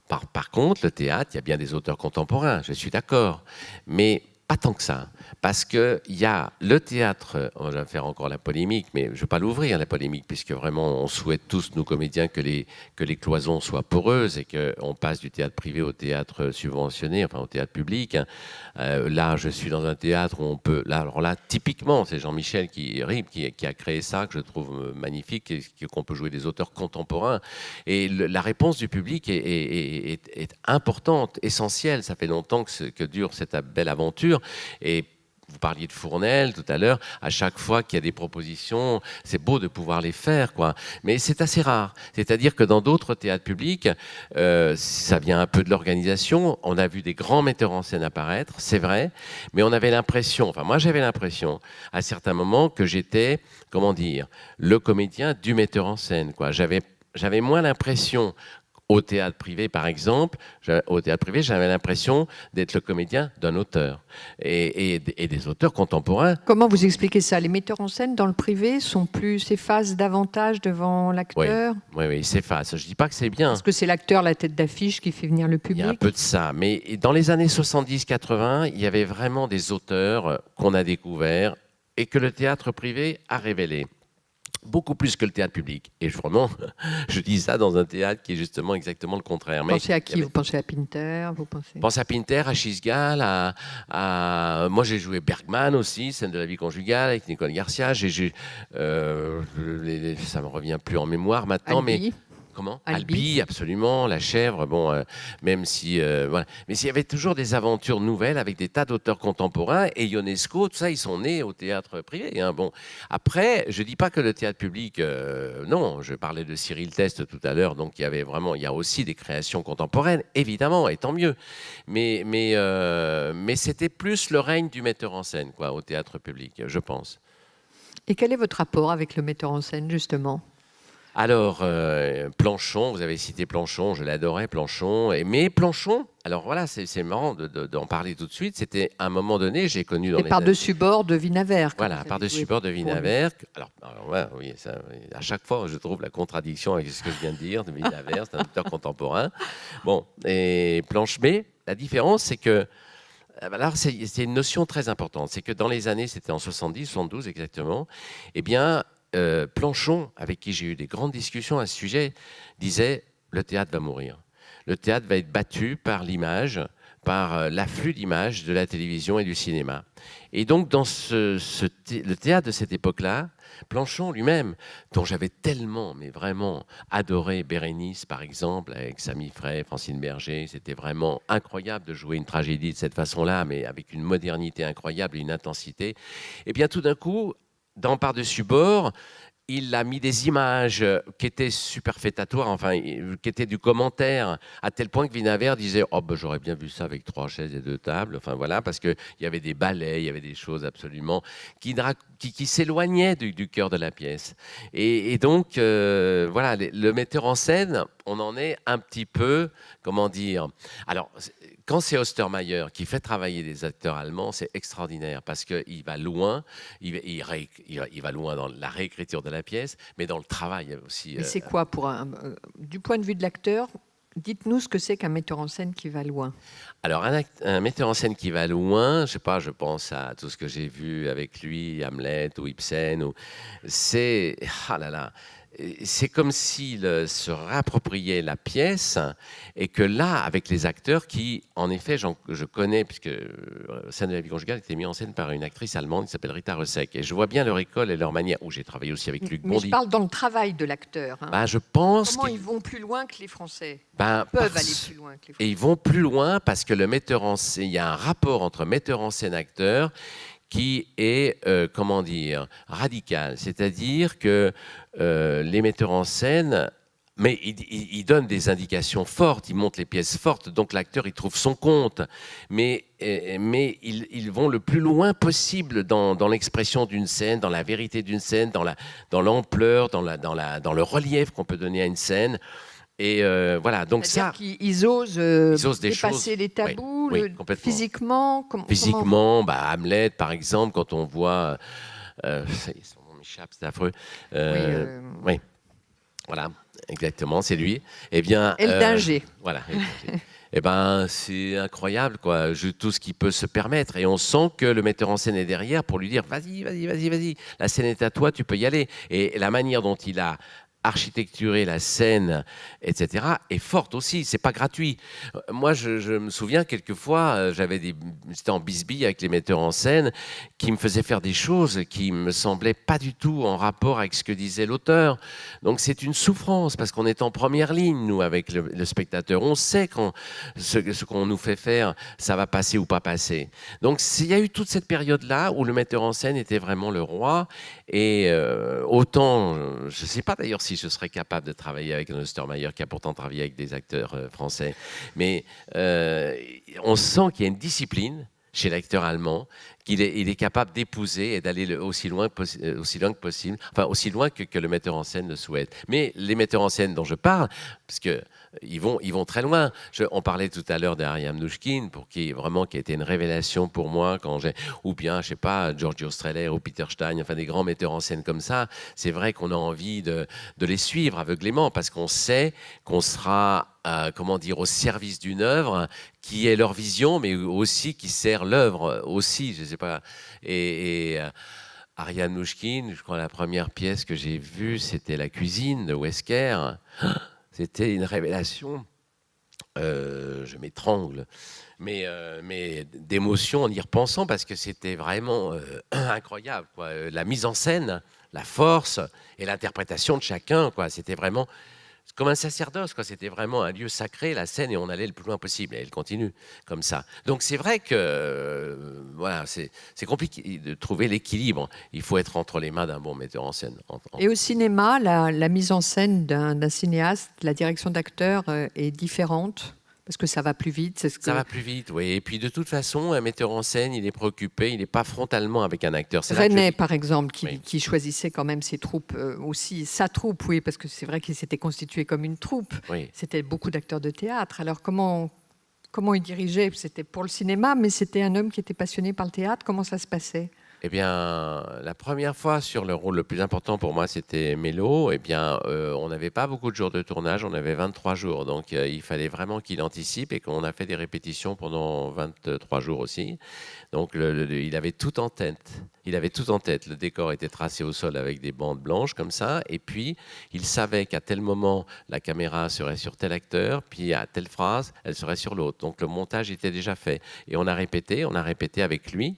Par contre, le théâtre, il y a bien des auteurs contemporains, je suis d'accord, mais pas tant que ça. Parce qu'il y a le théâtre, on va faire encore la polémique, mais je ne vais pas l'ouvrir, la polémique, puisque vraiment on souhaite tous, nous comédiens, que les cloisons soient poreuses et qu'on passe du théâtre privé au théâtre subventionné, enfin au théâtre public. Là, je suis dans un théâtre où on peut... Alors là, typiquement, c'est Jean-Michel qui a créé ça, que je trouve magnifique, et qu'on peut jouer des auteurs contemporains. Et la réponse du public est importante, essentielle. Ça fait longtemps que dure cette belle aventure. Et vous parliez de Fournel tout à l'heure, à chaque fois qu'il y a des propositions, c'est beau de pouvoir les faire, quoi. Mais c'est assez rare. C'est-à-dire que dans d'autres théâtres publics, ça vient un peu de l'organisation. On a vu des grands metteurs en scène apparaître, c'est vrai, mais on avait l'impression, enfin moi j'avais l'impression, à certains moments, que j'étais, comment dire, le comédien du metteur en scène, quoi. J'avais moins l'impression... Au théâtre privé, par exemple, j'avais l'impression d'être le comédien d'un auteur et des auteurs contemporains.
Comment vous expliquez ça? Les metteurs en scène dans le privé s'effacent davantage devant l'acteur?
Oui, ils s'effacent. Je ne dis pas que c'est bien.
Parce que c'est l'acteur, la tête d'affiche, qui fait venir le public.
Il y a un peu de ça. Mais dans les années 70-80, il y avait vraiment des auteurs qu'on a découverts et que le théâtre privé a révélés. Beaucoup plus que le théâtre public. Et vraiment, je dis ça dans un théâtre qui est justement exactement le contraire.
Vous pensez à qui? Vous pensez à Pinter?
Je pense à Pinter, à Chisgall, moi j'ai joué Bergman aussi, scène de la vie conjugale avec Nicole Garcia. Ça me revient plus en mémoire maintenant,
Albi.
mais comment? Albi, absolument, La Chèvre, bon, même si... voilà. Mais s'il y avait toujours des aventures nouvelles avec des tas d'auteurs contemporains, et Ionesco, tout ça, ils sont nés au théâtre privé. Hein. Bon. Après, je ne dis pas que le théâtre public... non, je parlais de Cyril Teste tout à l'heure, donc il y a aussi des créations contemporaines, évidemment, et tant mieux. Mais c'était plus le règne du metteur en scène, quoi, au théâtre public, je pense.
Et quel est votre rapport avec le metteur en scène, justement?
Alors, Planchon, vous avez cité Planchon, je l'adorais, Planchon. Mais Planchon, alors voilà, c'est marrant d'en parler tout de suite. C'était à un moment donné, j'ai connu dans
Et
les
par-dessus bord de Wienerwerk.
voilà, par-dessus bord de Wienerwerk. Alors ouais, oui, ça, oui, à chaque fois, je trouve la contradiction avec ce que je viens de dire de Wienerwerk, c'est un auteur contemporain. Bon, et mais la différence, c'est que alors c'est une notion très importante. C'est que dans les années, c'était en 70, 72 exactement, eh bien, Planchon, avec qui j'ai eu des grandes discussions à ce sujet, disait le théâtre va mourir. Le théâtre va être battu par l'image, par l'afflux d'images de la télévision et du cinéma. Et donc, dans le théâtre de cette époque-là, Planchon lui-même, dont j'avais tellement, mais vraiment adoré Bérénice, par exemple, avec Samy Frey, Francine Berger, c'était vraiment incroyable de jouer une tragédie de cette façon-là, mais avec une modernité incroyable et une intensité. Et bien, tout d'un coup, dans Par-dessus bord, il a mis des images qui étaient superfétatoires, enfin, qui étaient du commentaire, à tel point que Wienerwerk disait « Oh, ben, j'aurais bien vu ça avec 3 chaises et 2 tables », enfin voilà, parce qu'il y avait des ballets, il y avait des choses absolument qui s'éloignaient du cœur de la pièce. Et donc, voilà, le metteur en scène, on en est un petit peu, comment dire, alors, quand c'est Ostermayer qui fait travailler des acteurs allemands, c'est extraordinaire parce qu'il va loin, il va loin dans la réécriture de la pièce, mais dans le travail aussi.
Mais c'est quoi du point de vue de l'acteur, dites-nous ce que c'est qu'un metteur en scène qui va loin.
Alors, un metteur en scène qui va loin, je sais pas, je pense à tout ce que j'ai vu avec lui, Hamlet ou Ibsen, c'est, ah là là, c'est comme s'il se réappropriait la pièce et que là, avec les acteurs qui, en effet, je connais, puisque Scène de la vie conjugale était mis en scène par une actrice allemande qui s'appelle Rita Rössek. Et je vois bien leur école et leur manière, où j'ai travaillé aussi avec Luc
Mais
Bondy.
je parle dans le travail de l'acteur. Hein.
Ben, je pense
Comment ils vont plus loin que les Français
ben,
peuvent aller plus loin que les Français.
Et ils vont plus loin parce que le metteur en scène, il y a un rapport entre metteur en scène et acteur qui est, comment dire, radical. C'est-à-dire que les metteurs en scène, mais ils donnent des indications fortes, ils montrent les pièces fortes, donc l'acteur, il trouve son compte. Mais ils vont le plus loin possible dans l'expression d'une scène, dans la vérité d'une scène, dans l'ampleur, dans le relief qu'on peut donner à une scène. Et voilà, donc ça.
Ils osent dépasser les tabous,
oui,
physiquement.
Physiquement, Hamlet, par exemple, quand on voit, son nom m'échappe, c'est affreux. Oui, voilà, exactement, c'est lui. Eh bien,
Eldinger.
Voilà. Eh ben, c'est incroyable, quoi. Tout ce qu'il peut se permettre. Et on sent que le metteur en scène est derrière pour lui dire, vas-y. La scène est à toi, tu peux y aller. Et la manière dont il a architecturer la scène, etc., est forte aussi. C'est pas gratuit. Moi, je me souviens quelquefois, j'étais en bisbille avec les metteurs en scène qui me faisaient faire des choses qui me semblaient pas du tout en rapport avec ce que disait l'auteur. Donc c'est une souffrance parce qu'on est en première ligne, nous, avec le spectateur. On sait quand ce qu'on nous fait faire, ça va passer ou pas passer. Donc il y a eu toute cette période-là où le metteur en scène était vraiment le roi. Et autant, je ne sais pas d'ailleurs si je serais capable de travailler avec un Ostermayer qui a pourtant travaillé avec des acteurs français, mais on sent qu'il y a une discipline chez l'acteur allemand, qu'il est capable d'épouser et d'aller aussi loin que possible, enfin aussi loin que le metteur en scène le souhaite. Mais les metteurs en scène dont je parle, parce que ils vont très loin. On parlait tout à l'heure d'Ariane Mnouchkine, qui a été une révélation pour moi ou bien, je sais pas, Giorgio Strehler ou Peter Stein, enfin des grands metteurs en scène comme ça. C'est vrai qu'on a envie de les suivre aveuglément parce qu'on sait qu'on sera, comment dire, au service d'une œuvre qui est leur vision, mais aussi qui sert l'œuvre aussi. Je sais pas. Et Ariane Mnouchkine, je crois la première pièce que j'ai vue, c'était La cuisine de Wesker. C'était une révélation, je m'étrangle, mais d'émotion en y repensant parce que c'était vraiment incroyable, quoi. La mise en scène, la force et l'interprétation de chacun, quoi. C'était vraiment comme un sacerdoce, quoi. C'était vraiment un lieu sacré, la scène, et on allait le plus loin possible. Et elle continue comme ça. Donc c'est vrai que voilà, c'est compliqué de trouver l'équilibre. Il faut être entre les mains d'un bon metteur en scène.
Et au cinéma, la mise en scène d'un cinéaste, la direction d'acteur est différente. Parce que ça va plus vite, c'est ce que...
Ça va plus vite, oui. Et puis de toute façon, un metteur en scène, il est préoccupé, il n'est pas frontalement avec un acteur.
René, par exemple,
Oui.
qui choisissait quand même ses troupes aussi, sa troupe, oui, parce que c'est vrai qu'il s'était constitué comme une troupe.
Oui.
C'était beaucoup d'acteurs de théâtre. Alors comment il dirigeait? C'était pour le cinéma, mais c'était un homme qui était passionné par le théâtre. Comment ça se passait?
Eh bien, la première fois sur le rôle le plus important pour moi, c'était Mélo. Eh bien, on n'avait pas beaucoup de jours de tournage, on avait 23 jours. Donc, il fallait vraiment qu'il anticipe et qu'on a fait des répétitions pendant 23 jours aussi. Donc, il avait tout en tête. Il avait tout en tête. Le décor était tracé au sol avec des bandes blanches comme ça. Et puis, il savait qu'à tel moment, la caméra serait sur tel acteur, puis à telle phrase, elle serait sur l'autre. Donc, le montage était déjà fait. Et on a répété avec lui.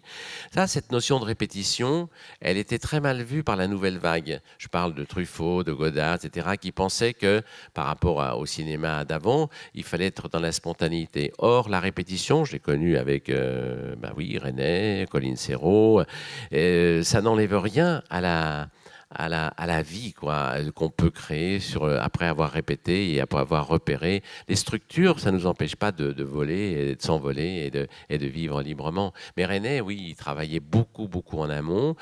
Ça, cette notion de répétition, elle était très mal vue par la nouvelle vague. Je parle de Truffaut, de Godard, etc., qui pensaient que par rapport au cinéma d'avant, il fallait être dans la spontanéité. Or, la répétition, je l'ai connue avec René, Colin Serrault, ça n'enlève rien à la vie qu'on peut créer après avoir répété et après avoir repéré. Les structures, ça ne nous empêche pas de voler, et de s'envoler et de vivre librement. Mais René, oui, il travaillait beaucoup en amont,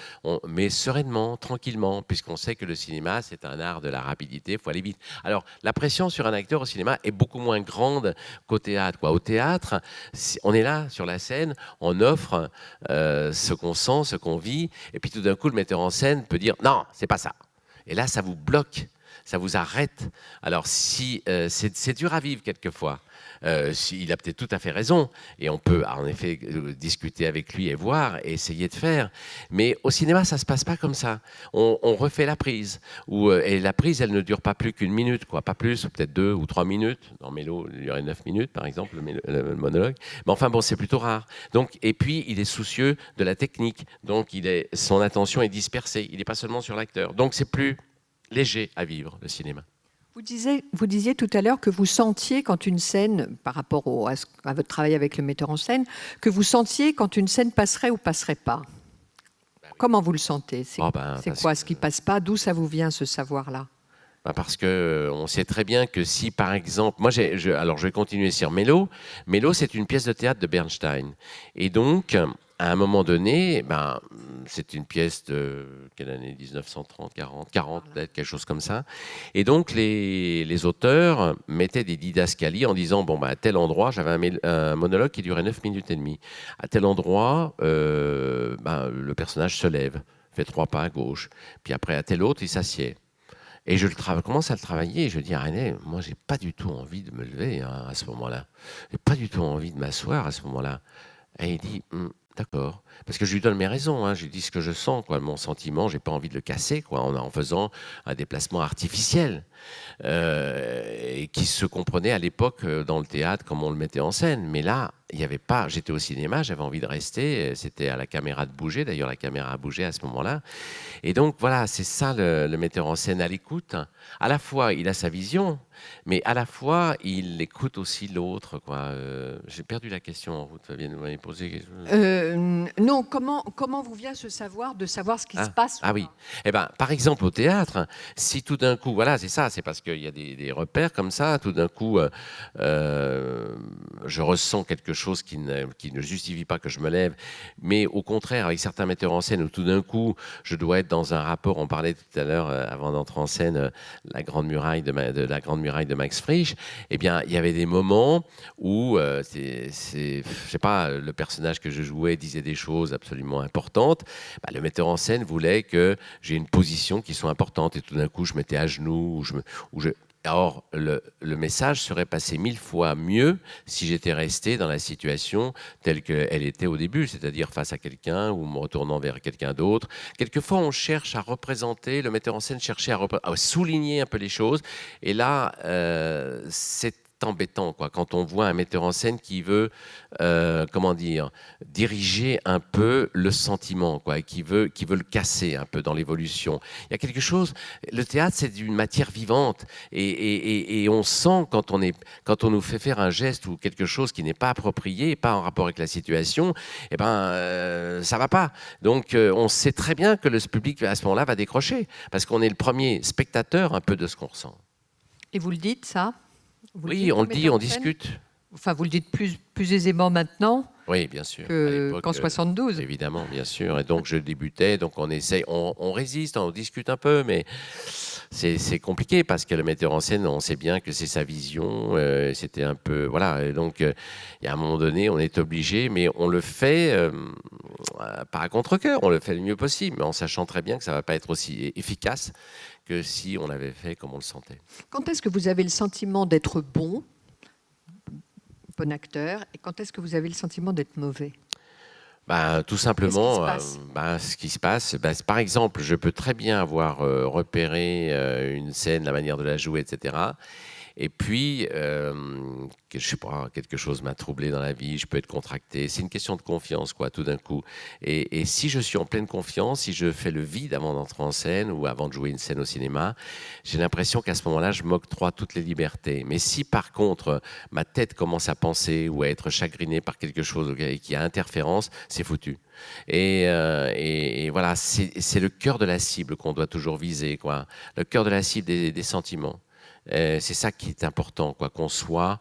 mais sereinement, tranquillement, puisqu'on sait que le cinéma, c'est un art de la rapidité, il faut aller vite. Alors, la pression sur un acteur au cinéma est beaucoup moins grande qu'au théâtre. Au théâtre, on est là, sur la scène, on offre ce qu'on sent, ce qu'on vit, et puis tout d'un coup, le metteur en scène peut dire « Non, c'est pas ça ». Et là, ça vous bloque, ça vous arrête. Alors, si c'est dur à vivre quelquefois. Il a peut-être tout à fait raison, et on peut en effet discuter avec lui et voir et essayer de faire. Mais au cinéma, ça se passe pas comme ça. On refait la prise, et la prise, elle ne dure pas plus qu'une minute, pas plus, ou peut-être 2 ou 3 minutes. Dans Mélo, il y aurait 9 minutes, par exemple, le monologue. Mais enfin bon, c'est plutôt rare. Donc, et puis, il est soucieux de la technique. Donc, son attention est dispersée. Il n'est pas seulement sur l'acteur. Donc, c'est plus léger à vivre, le cinéma.
Vous disiez tout à l'heure que vous sentiez quand une scène, par rapport à votre travail avec le metteur en scène, que vous sentiez quand une scène passerait ou passerait pas. Comment vous le sentez? C'est quoi ce qui passe pas? D'où ça vous vient, ce savoir-là?
Parce qu'on sait très bien que si, par exemple, alors je vais continuer sur Mélo. Mélo, c'est une pièce de théâtre de Bernstein. Et donc, à un moment donné, c'est une pièce de quelle année? 1930, 40 peut-être, quelque chose comme ça. Et donc, les auteurs mettaient des didascalies en disant, à tel endroit, j'avais un monologue qui durait 9 minutes et demie. À tel endroit, le personnage se lève, fait 3 pas à gauche. Puis après, à tel autre, il s'assied. Et je commence à le travailler et je dis à René, moi, j'ai pas du tout envie de me lever à ce moment-là. J'ai pas du tout envie de m'asseoir à ce moment-là. Et il dit, d'accord. Parce que je lui donne mes raisons, je lui dis ce que je sens, mon sentiment, j'ai pas envie de le casser, en faisant un déplacement artificiel. Et qui se comprenait à l'époque dans le théâtre comme on le mettait en scène. Mais là, il n'y avait pas. J'étais au cinéma, j'avais envie de rester. C'était à la caméra de bouger. D'ailleurs, la caméra a bougé à ce moment-là. Et donc, voilà, c'est ça le metteur en scène à l'écoute. À la fois, il a sa vision, mais à la fois, il écoute aussi l'autre. J'ai perdu la question en route. Fabienne, vous m'avez posé quelque chose.
Non, comment vous vient ce savoir de savoir ce qui se passe?
Ah oui. Par exemple, au théâtre, si tout d'un coup, voilà, c'est ça, c'est parce qu'il y a des repères comme ça, tout d'un coup, je ressens quelque chose qui ne justifie pas que je me lève, mais au contraire, avec certains metteurs en scène, où tout d'un coup, je dois être dans un rapport, on parlait tout à l'heure, avant d'entrer en scène, la grande muraille de la grande muraille de Max Frisch, eh bien, il y avait des moments où, je sais pas, le personnage que je jouais disait des choses absolument importantes, le metteur en scène voulait que j'ai une position qui soit importante, et tout d'un coup, je mettais à genoux, Or, le message serait passé 1000 fois mieux si j'étais resté dans la situation telle qu'elle était au début, c'est-à-dire face à quelqu'un ou me retournant vers quelqu'un d'autre. Quelquefois, on cherche à représenter, le metteur en scène cherchait à souligner un peu les choses. Et là, c'est embêtant, quand on voit un metteur en scène qui veut, diriger un peu le sentiment, et qui veut le casser un peu dans l'évolution. Il y a quelque chose, le théâtre, c'est une matière vivante, et on sent quand on nous fait faire un geste ou quelque chose qui n'est pas approprié, pas en rapport avec la situation, ça va pas. Donc, on sait très bien que le public, à ce moment-là, va décrocher, parce qu'on est le premier spectateur un peu de ce qu'on ressent.
Et vous le dites, ça?
Oui, on le dit, on discute.
Enfin, vous le dites plus aisément maintenant
Oui, bien sûr.
qu'en 72.
Évidemment, bien sûr. Et donc, je débutais. Donc, on essaye, on résiste, on discute un peu, mais c'est compliqué parce que le metteur en scène, on sait bien que c'est sa vision. C'était un peu. Voilà. Et donc, il y a un moment donné, on est obligé, mais on le fait pas à contre-cœur. On le fait le mieux possible, mais en sachant très bien que ça ne va pas être aussi efficace que si on l'avait fait comme on le sentait.
Quand est-ce que vous avez le sentiment d'être bon acteur, et quand est-ce que vous avez le sentiment d'être mauvais?
Tout simplement,
Qu'est-ce
ce qui se passe, par exemple, je peux très bien avoir repéré une scène, la manière de la jouer, etc. Et puis, je sais pas, quelque chose m'a troublé dans la vie, je peux être contracté. C'est une question de confiance, quoi, tout d'un coup. Et si je suis en pleine confiance, si je fais le vide avant d'entrer en scène ou avant de jouer une scène au cinéma, j'ai l'impression qu'à ce moment-là, je m'octroie toutes les libertés. Mais si par contre, ma tête commence à penser ou à être chagrinée par quelque chose qui a interférence, c'est foutu. Et voilà, c'est le cœur de la cible qu'on doit toujours viser, quoi. Le cœur de la cible des sentiments. C'est ça qui est important, quoi, qu'on soit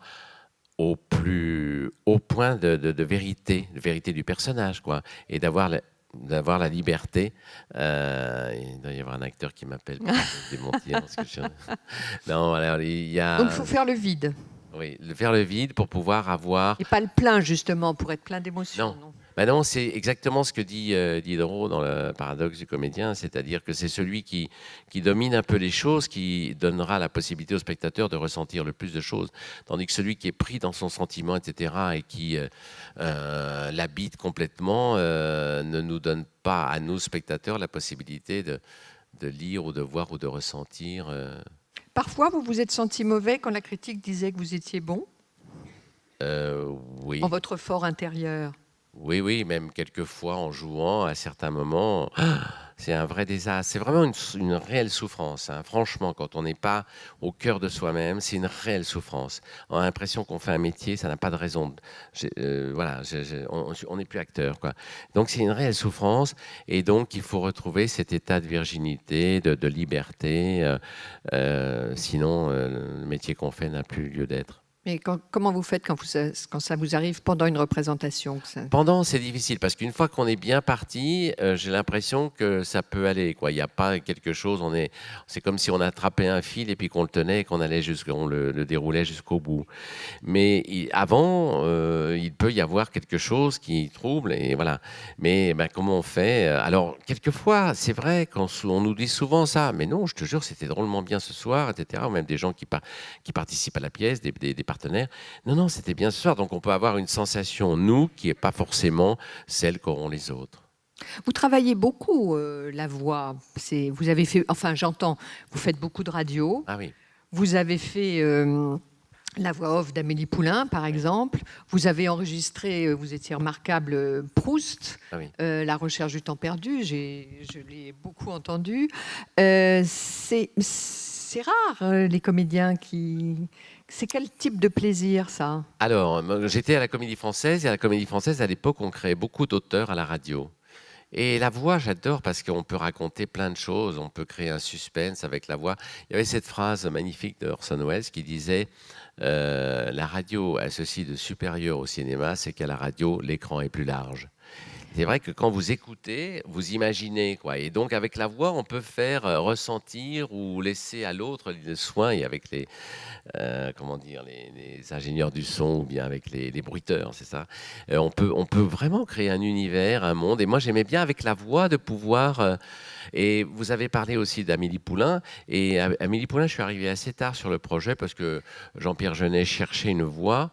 au point de vérité du personnage, quoi, et d'avoir la liberté. Il doit y avoir un acteur qui m'appelle pour me démentir. Non, voilà, il y a.
Donc, il faut faire le vide.
Oui, faire le vide pour pouvoir avoir.
Et pas le plein, justement, pour être plein d'émotions.
Non. Non, c'est exactement ce que dit Diderot dans le paradoxe du comédien, c'est-à-dire que c'est celui qui domine un peu les choses qui donnera la possibilité au spectateur de ressentir le plus de choses, tandis que celui qui est pris dans son sentiment, etc., et qui l'habite complètement, ne nous donne pas à nous, spectateurs, la possibilité de lire ou de voir ou de ressentir.
Parfois, vous vous êtes senti mauvais quand la critique disait que vous étiez bon,
Oui.
en votre fort intérieur.
Oui, même quelquefois en jouant, à certains moments, c'est un vrai désastre. C'est vraiment une réelle souffrance, hein. Franchement, quand on n'est pas au cœur de soi-même, c'est une réelle souffrance. On a l'impression qu'on fait un métier, ça n'a pas de raison. Voilà, on n'est plus acteur, quoi. Donc c'est une réelle souffrance, et donc il faut retrouver cet état de virginité, de liberté. Sinon, le métier qu'on fait n'a plus lieu d'être.
Mais comment vous faites quand ça vous arrive pendant une représentation
Pendant, c'est difficile parce qu'une fois qu'on est bien parti, j'ai l'impression que ça peut aller, quoi. Il n'y a pas quelque chose, c'est comme si on attrapait un fil et puis qu'on le tenait et qu'on le déroulait jusqu'au bout. Mais avant, il peut y avoir quelque chose qui trouble, et voilà. Mais comment on fait? Alors, quelquefois, c'est vrai, on nous dit souvent ça, mais non, je te jure, c'était drôlement bien ce soir, etc. Ou même des gens qui participent à la pièce, des partenaires. Non, c'était bien ce soir. Donc, on peut avoir une sensation, nous, qui n'est pas forcément celle qu'auront les autres.
Vous travaillez beaucoup la voix. Vous avez fait, enfin, j'entends, vous faites beaucoup de radio.
Ah oui.
Vous avez fait la voix off d'Amélie Poulain, par exemple. Vous avez enregistré, vous étiez remarquable, Proust,
Ah oui.
La recherche du temps perdu. Je l'ai beaucoup entendu. C'est rare, les comédiens qui... C'est quel type de plaisir, ça?
Alors, j'étais à la Comédie Française, et à la Comédie Française, à l'époque, on créait beaucoup d'auteurs à la radio. Et la voix, j'adore parce qu'on peut raconter plein de choses, on peut créer un suspense avec la voix. Il y avait cette phrase magnifique de Orson Welles qui disait la radio a ceci de supérieur au cinéma, c'est qu'à la radio, l'écran est plus large. C'est vrai que quand vous écoutez, vous imaginez, quoi. Et donc, avec la voix, on peut faire ressentir ou laisser à l'autre le soin, et avec les ingénieurs du son ou bien avec les bruiteurs, c'est ça. On peut vraiment créer un univers, un monde. Et moi, j'aimais bien avec la voix de pouvoir. Et vous avez parlé aussi d'Amélie Poulain. Et Amélie Poulain, je suis arrivé assez tard sur le projet parce que Jean-Pierre Jeunet cherchait une voix.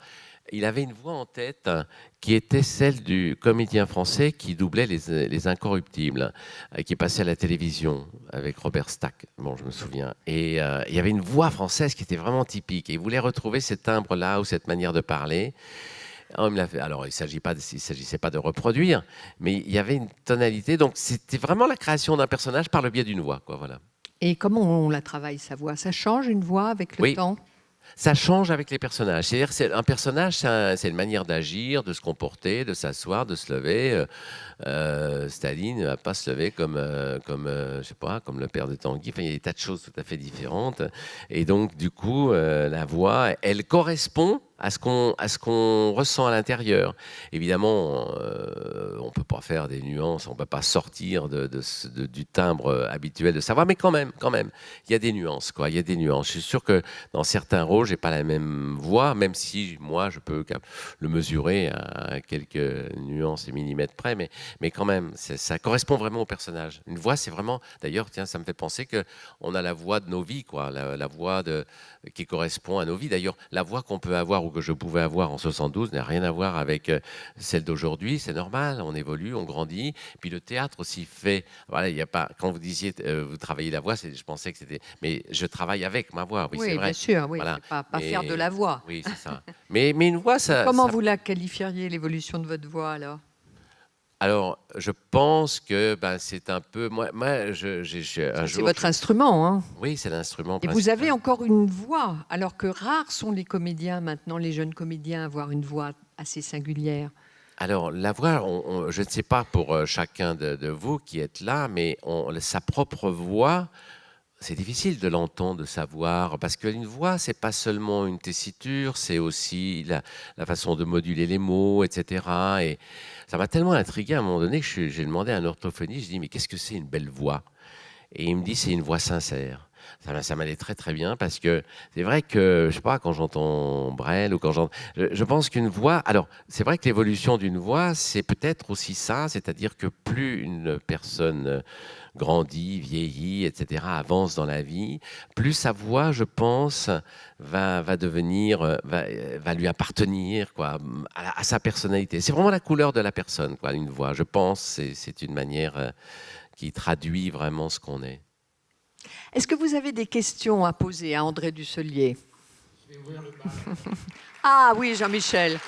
Il avait une voix en tête qui était celle du comédien français qui doublait les Incorruptibles, qui passait à la télévision avec Robert Stack. Bon, je me souviens. Et il y avait une voix française qui était vraiment typique. Et il voulait retrouver ce timbre-là ou cette manière de parler. Alors, il ne s'agissait pas de reproduire, mais il y avait une tonalité. Donc, c'était vraiment la création d'un personnage par le biais d'une voix, quoi, voilà.
Et comment on la travaille, sa voix? Ça change une voix avec le temps?
Ça change avec les personnages. C'est-à-dire, un personnage, c'est une manière d'agir, de se comporter, de s'asseoir, de se lever. Staline ne va pas se lever comme je sais pas, comme le père de Tanguy. Enfin, il y a des tas de choses tout à fait différentes. Et donc, du coup, la voix, elle correspond à ce qu'on ressent à l'intérieur. Évidemment, on ne peut pas faire des nuances, on ne peut pas sortir du timbre habituel de sa voix, mais quand même, il y a des nuances, quoi. Il y a des nuances. Je suis sûr que dans certains rôles, j'ai pas la même voix, même si moi, je peux le mesurer à quelques nuances et millimètres près, mais quand même, ça correspond vraiment au personnage. Une voix, c'est vraiment... D'ailleurs, tiens, ça me fait penser qu'on a la voix de nos vies, quoi, la voix qui correspond à nos vies. D'ailleurs, la voix qu'on peut avoir ou que je pouvais avoir en 72 n'a rien à voir avec celle d'aujourd'hui. C'est normal, on évolue, on grandit. Puis le théâtre aussi fait... Voilà, il y a pas... Quand vous disiez vous travaillez la voix, je pensais que c'était... Mais je travaille avec ma voix, oui, c'est vrai.
Bien sûr, oui.
Voilà.
Pas faire de la voix.
Oui, c'est ça. Mais une voix, ça...
Comment vous la qualifieriez, l'évolution de votre voix, alors?
Alors, je pense que c'est un peu... Moi
c'est votre instrument, hein?
Oui, c'est l'instrument
Et
principal.
vous avez encore une voix, alors que rares sont les comédiens maintenant, les jeunes comédiens, à avoir une voix assez singulière.
Alors, la voix, je ne sais pas pour chacun de vous qui êtes là, mais sa propre voix, c'est difficile de l'entendre, de savoir, parce qu'une voix, c'est pas seulement une tessiture, c'est aussi la façon de moduler les mots, etc. Et ça m'a tellement intrigué à un moment donné que j'ai demandé à un orthophoniste, je dis, mais qu'est-ce que c'est une belle voix? Et il me dit, c'est une voix sincère. Ça m'allait très très bien parce que c'est vrai que, je sais pas, quand j'entends Brel ou quand je pense qu'une voix... Alors, c'est vrai que l'évolution d'une voix, c'est peut-être aussi ça, c'est-à-dire que plus une personne grandit, vieillit, etc., avance dans la vie, plus sa voix, je pense, va devenir, va lui appartenir, quoi, à sa personnalité. C'est vraiment la couleur de la personne, quoi, une voix. Je pense, c'est une manière qui traduit vraiment ce qu'on est.
Est-ce que vous avez des questions à poser à André Dussolier?
Je vais ouvrir le bal.
Ah oui, Jean-Michel.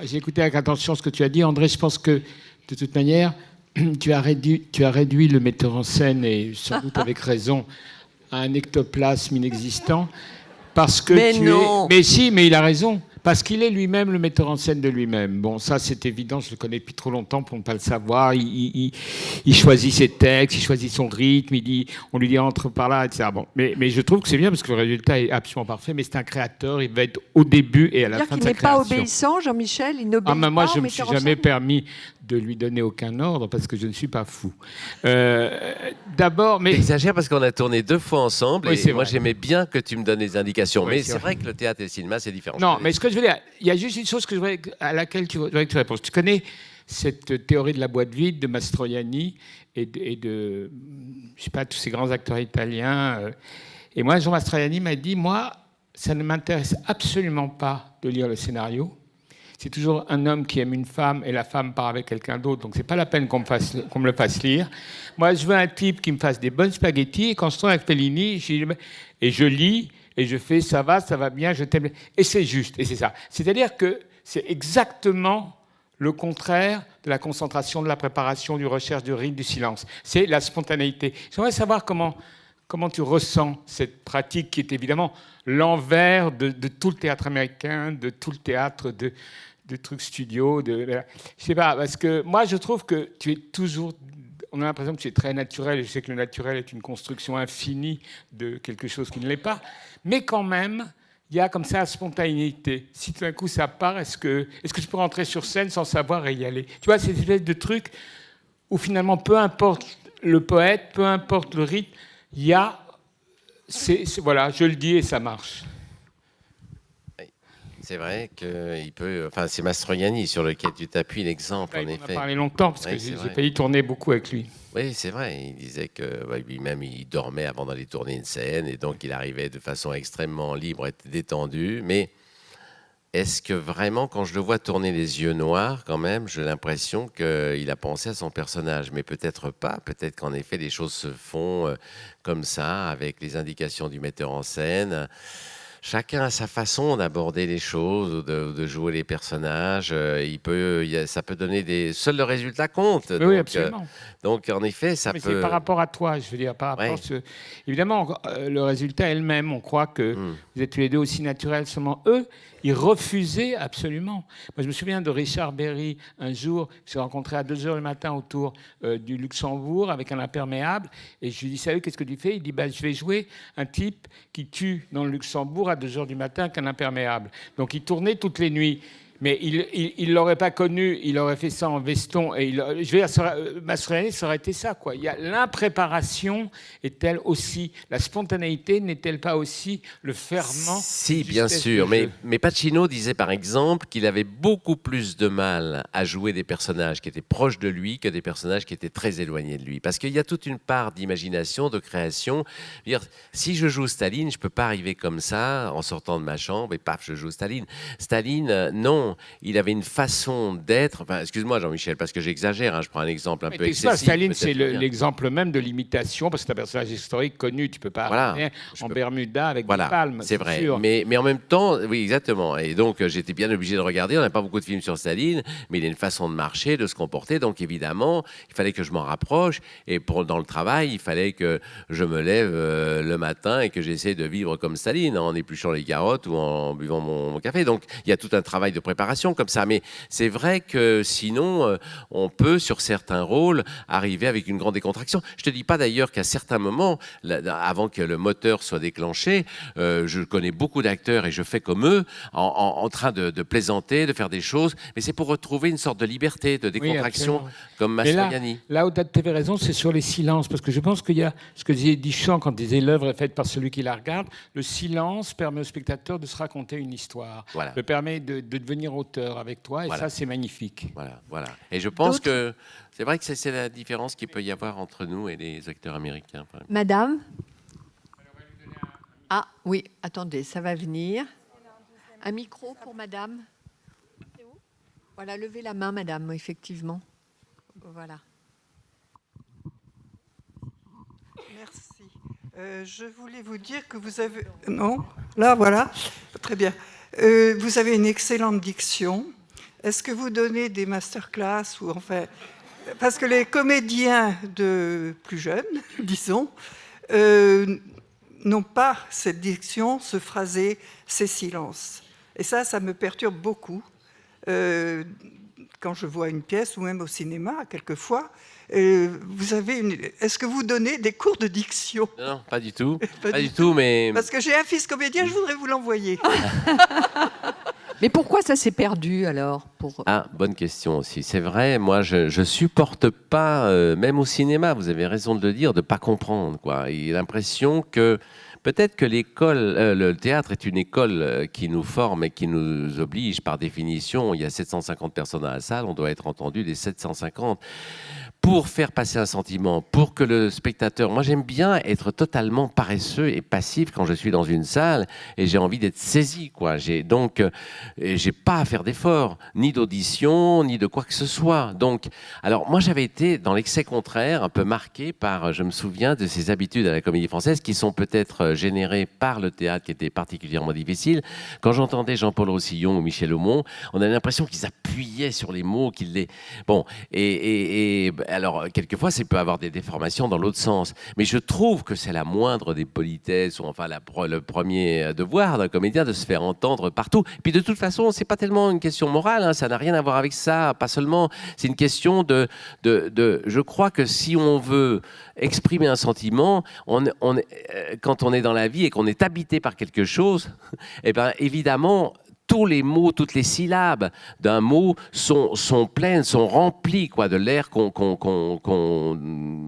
J'ai écouté avec attention ce que tu as dit, André. Je pense que, de toute manière, tu as réduit le metteur en scène, et sans doute avec raison, à un ectoplasme inexistant. Parce que Mais si, mais il a raison. Parce qu'il est lui-même le metteur en scène de lui-même. Bon, ça, c'est évident, je le connais depuis trop longtemps pour ne pas le savoir. Il choisit ses textes, il choisit son rythme, on lui dit entre par là, etc. Bon, mais je trouve que c'est bien parce que le résultat est absolument parfait, mais c'est un créateur, il va être au début et à la fin de sa création.
Il n'est pas obéissant, Jean-Michel, il n'obéit pas.
Moi, je ne me suis jamais permis de lui donner aucun ordre parce que je ne suis pas fou. D'abord, mais...
J'exagère parce qu'on a tourné 2 fois ensemble,
oui,
et moi, j'aimais bien que tu me donnes des indications. Oui, mais c'est vrai que le théâtre et le cinéma, c'est différent.
Non, mais ce que je veux dire, il y a juste une chose à laquelle tu voudrais que tu répondes. Tu connais cette théorie de la boîte vide de Mastroianni et de je sais pas, tous ces grands acteurs italiens. Et moi, Jean Mastroianni m'a dit, moi, ça ne m'intéresse absolument pas de lire le scénario. C'est toujours un homme qui aime une femme et la femme part avec quelqu'un d'autre. Donc, c'est pas la peine qu'on me le fasse lire. Moi, je veux un type qui me fasse des bonnes spaghettis. Et quand je tourne avec Fellini, je lis et je fais ça va bien, je t'aime. Et c'est juste, et c'est ça. C'est-à-dire que c'est exactement le contraire de la concentration, de la préparation, du recherche, du rythme, du silence. C'est la spontanéité. J'aimerais savoir comment tu ressens cette pratique qui est évidemment l'envers de tout le théâtre américain, de tout le théâtre de trucs studio. Je sais pas, parce que moi, je trouve que tu es toujours... On a l'impression que tu es très naturel, et je sais que le naturel est une construction infinie de quelque chose qui ne l'est pas, mais quand même, il y a comme ça la spontanéité. Si tout d'un coup ça part, est-ce que tu peux rentrer sur scène sans savoir et y aller? Tu vois, c'est une espèce de truc où finalement, peu importe le poète, peu importe le rythme, il y a... voilà, je le dis et ça marche.
C'est vrai qu'il peut... Enfin, c'est Mastroianni sur lequel tu t'appuies l'exemple, en effet.
On a parlé longtemps, parce que j'ai failli tourner beaucoup avec lui.
Oui, c'est vrai. Il disait que lui-même, il dormait avant d'aller tourner une scène, et donc il arrivait de façon extrêmement libre et détendue. Mais est-ce que vraiment, quand je le vois tourner les yeux noirs, quand même, j'ai l'impression qu'il a pensé à son personnage? Mais peut-être pas. Peut-être qu'en effet, les choses se font comme ça, avec les indications du metteur en scène. Chacun a sa façon d'aborder les choses, de jouer les personnages. Ça peut donner des... Seul le résultat compte.
Oui, donc, absolument.
Donc, en effet, ça
mais
peut...
c'est par rapport à toi, je veux dire. Par rapport évidemment, le résultat est le même. On croit que vous êtes tous les deux aussi naturels, seulement eux, il refusait absolument. Moi, je me souviens de Richard Berry, un jour, que j'ai rencontré à 2h du matin autour du Luxembourg avec un imperméable, et je lui dis, salut, qu'est-ce que tu fais? Il dit, je vais jouer un type qui tue dans le Luxembourg à 2h du matin avec un imperméable. Donc il tournait toutes les nuits. Mais il ne l'aurait pas connu, il aurait fait ça en veston. Et je veux dire, Mastroianni, ça aurait été ça, quoi. L'impréparation est-elle aussi, la spontanéité n'est-elle pas aussi le ferment?
Si, bien sûr. Mais Pacino disait par exemple qu'il avait beaucoup plus de mal à jouer des personnages qui étaient proches de lui que des personnages qui étaient très éloignés de lui. Parce qu'il y a toute une part d'imagination, de création. Je veux dire, si je joue Staline, je ne peux pas arriver comme ça, en sortant de ma chambre, et paf, je joue Staline. Staline, non. Il avait une façon d'être. Enfin, excuse-moi, Jean-Michel, parce que j'exagère. Je prends un exemple un peu excessif.
Staline, c'est l'exemple même de l'imitation, parce que c'est un personnage historique connu. Tu peux pas arriver en Bermuda avec des palmes.
C'est vrai.
Sûr.
Mais en même temps, oui, exactement. Et donc, j'étais bien obligé de regarder. On n'a pas beaucoup de films sur Staline, mais il a une façon de marcher, de se comporter. Donc, évidemment, il fallait que je m'en rapproche. Et dans le travail, il fallait que je me lève le matin et que j'essaie de vivre comme Staline, en épluchant les carottes ou en buvant mon café. Donc, il y a tout un travail de préparation comme ça. Mais c'est vrai que sinon, on peut, sur certains rôles, arriver avec une grande décontraction. Je ne te dis pas d'ailleurs qu'à certains moments, avant que le moteur soit déclenché, je connais beaucoup d'acteurs et je fais comme eux, en train de plaisanter, de faire des choses, mais c'est pour retrouver une sorte de liberté, de décontraction, comme Mastroianni.
Là où tu avais raison, c'est sur les silences, parce que je pense qu'il y a ce que disait Duchamp quand il disait l'œuvre est faite par celui qui la regarde. Le silence permet au spectateur de se raconter une histoire, le permet de devenir auteur avec toi, et ça, c'est magnifique.
Voilà. Et je pense que c'est vrai que c'est la différence qu'il peut y avoir entre nous et les acteurs américains.
Madame? Ah oui, attendez, ça va venir. Un micro pour madame. Voilà, levez la main, madame, effectivement. Voilà.
Merci. Je voulais vous dire que vous avez... Non, là, voilà. Très bien. Vous avez une excellente diction. Est-ce que vous donnez des masterclass ou enfin, parce que les comédiens de plus jeunes, disons, n'ont pas cette diction, ce phrasé, ces silences. Et ça me perturbe beaucoup. Quand je vois une pièce ou même au cinéma, quelquefois, est-ce que vous donnez des cours de diction?
Non, pas du tout. Pas du tout, mais...
Parce que j'ai un fils comédien, je voudrais vous l'envoyer.
Mais pourquoi ça s'est perdu alors
Bonne question aussi. C'est vrai, moi je supporte pas, même au cinéma, vous avez raison de le dire, de pas comprendre, quoi. Il y a l'impression que peut-être que le théâtre est une école qui nous forme et qui nous oblige par définition. Il y a 750 personnes dans la salle, on doit être entendu des 750. Pour faire passer un sentiment, pour que le spectateur... Moi, j'aime bien être totalement paresseux et passif quand je suis dans une salle et j'ai envie d'être saisi, quoi. Donc, j'ai pas à faire d'efforts, ni d'audition, ni de quoi que ce soit. Donc, alors, moi, j'avais été dans l'excès contraire, un peu marqué par, je me souviens, de ces habitudes à la Comédie Française qui sont peut-être générées par le théâtre qui était particulièrement difficile. Quand j'entendais Jean-Paul Roussillon ou Michel Aumont, on avait l'impression qu'ils appuyaient sur les mots, qu'ils les... Bon, alors, quelquefois, ça peut avoir des déformations dans l'autre sens. Mais je trouve que c'est la moindre des politesses, ou enfin le premier devoir d'un comédien de se faire entendre partout. Puis de toute façon, c'est pas tellement une question morale, hein, ça n'a rien à voir avec ça, pas seulement. C'est une question je crois que si on veut exprimer un sentiment, quand on est dans la vie et qu'on est habité par quelque chose, eh ben, évidemment... Tous les mots, toutes les syllabes d'un mot sont pleines, sont remplies, quoi, de l'air qu'on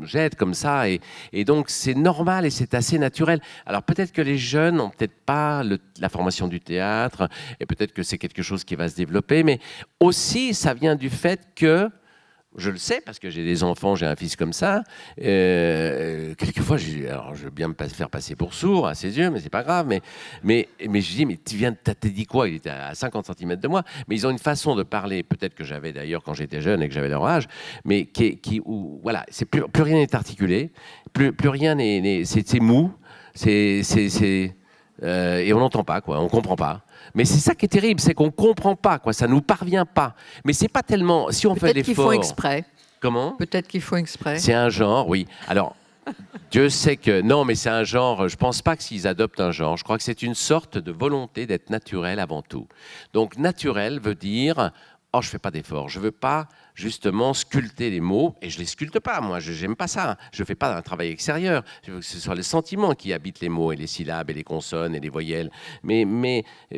jette comme ça. Et donc, c'est normal et c'est assez naturel. Alors, peut-être que les jeunes n'ont peut-être pas la formation du théâtre et peut-être que c'est quelque chose qui va se développer. Mais aussi, ça vient du fait que je le sais parce que j'ai des enfants, j'ai un fils comme ça. Quelquefois, je veux bien me faire passer pour sourd à ses yeux, mais c'est pas grave. Mais je dis, mais t'as dit quoi? Il était à 50 cm de moi. Mais ils ont une façon de parler, peut-être que j'avais d'ailleurs quand j'étais jeune et que j'avais leur âge, mais voilà, c'est plus rien n'est articulé, plus rien c'est mou, et on n'entend pas, quoi, on comprend pas. Mais c'est ça qui est terrible, c'est qu'on comprend pas, quoi, ça nous parvient pas. Mais c'est pas tellement, si on fait l'effort.
Peut-être qu'il faut exprès.
Comment?
Peut-être qu'il faut exprès.
C'est un genre, oui. Alors, Dieu sait que... Non, mais c'est un genre... Je ne pense pas que s'ils adoptent un genre. Je crois que c'est une sorte de volonté d'être naturel avant tout. Donc, naturel veut dire... Oh, je ne fais pas d'effort. Je ne veux pas, justement, sculpter les mots. Et je ne les sculpte pas, moi. Je n'aime pas ça. Je ne fais pas un travail extérieur. Je veux que ce soit les sentiments qui habitent les mots et les syllabes et les consonnes et les voyelles. Mais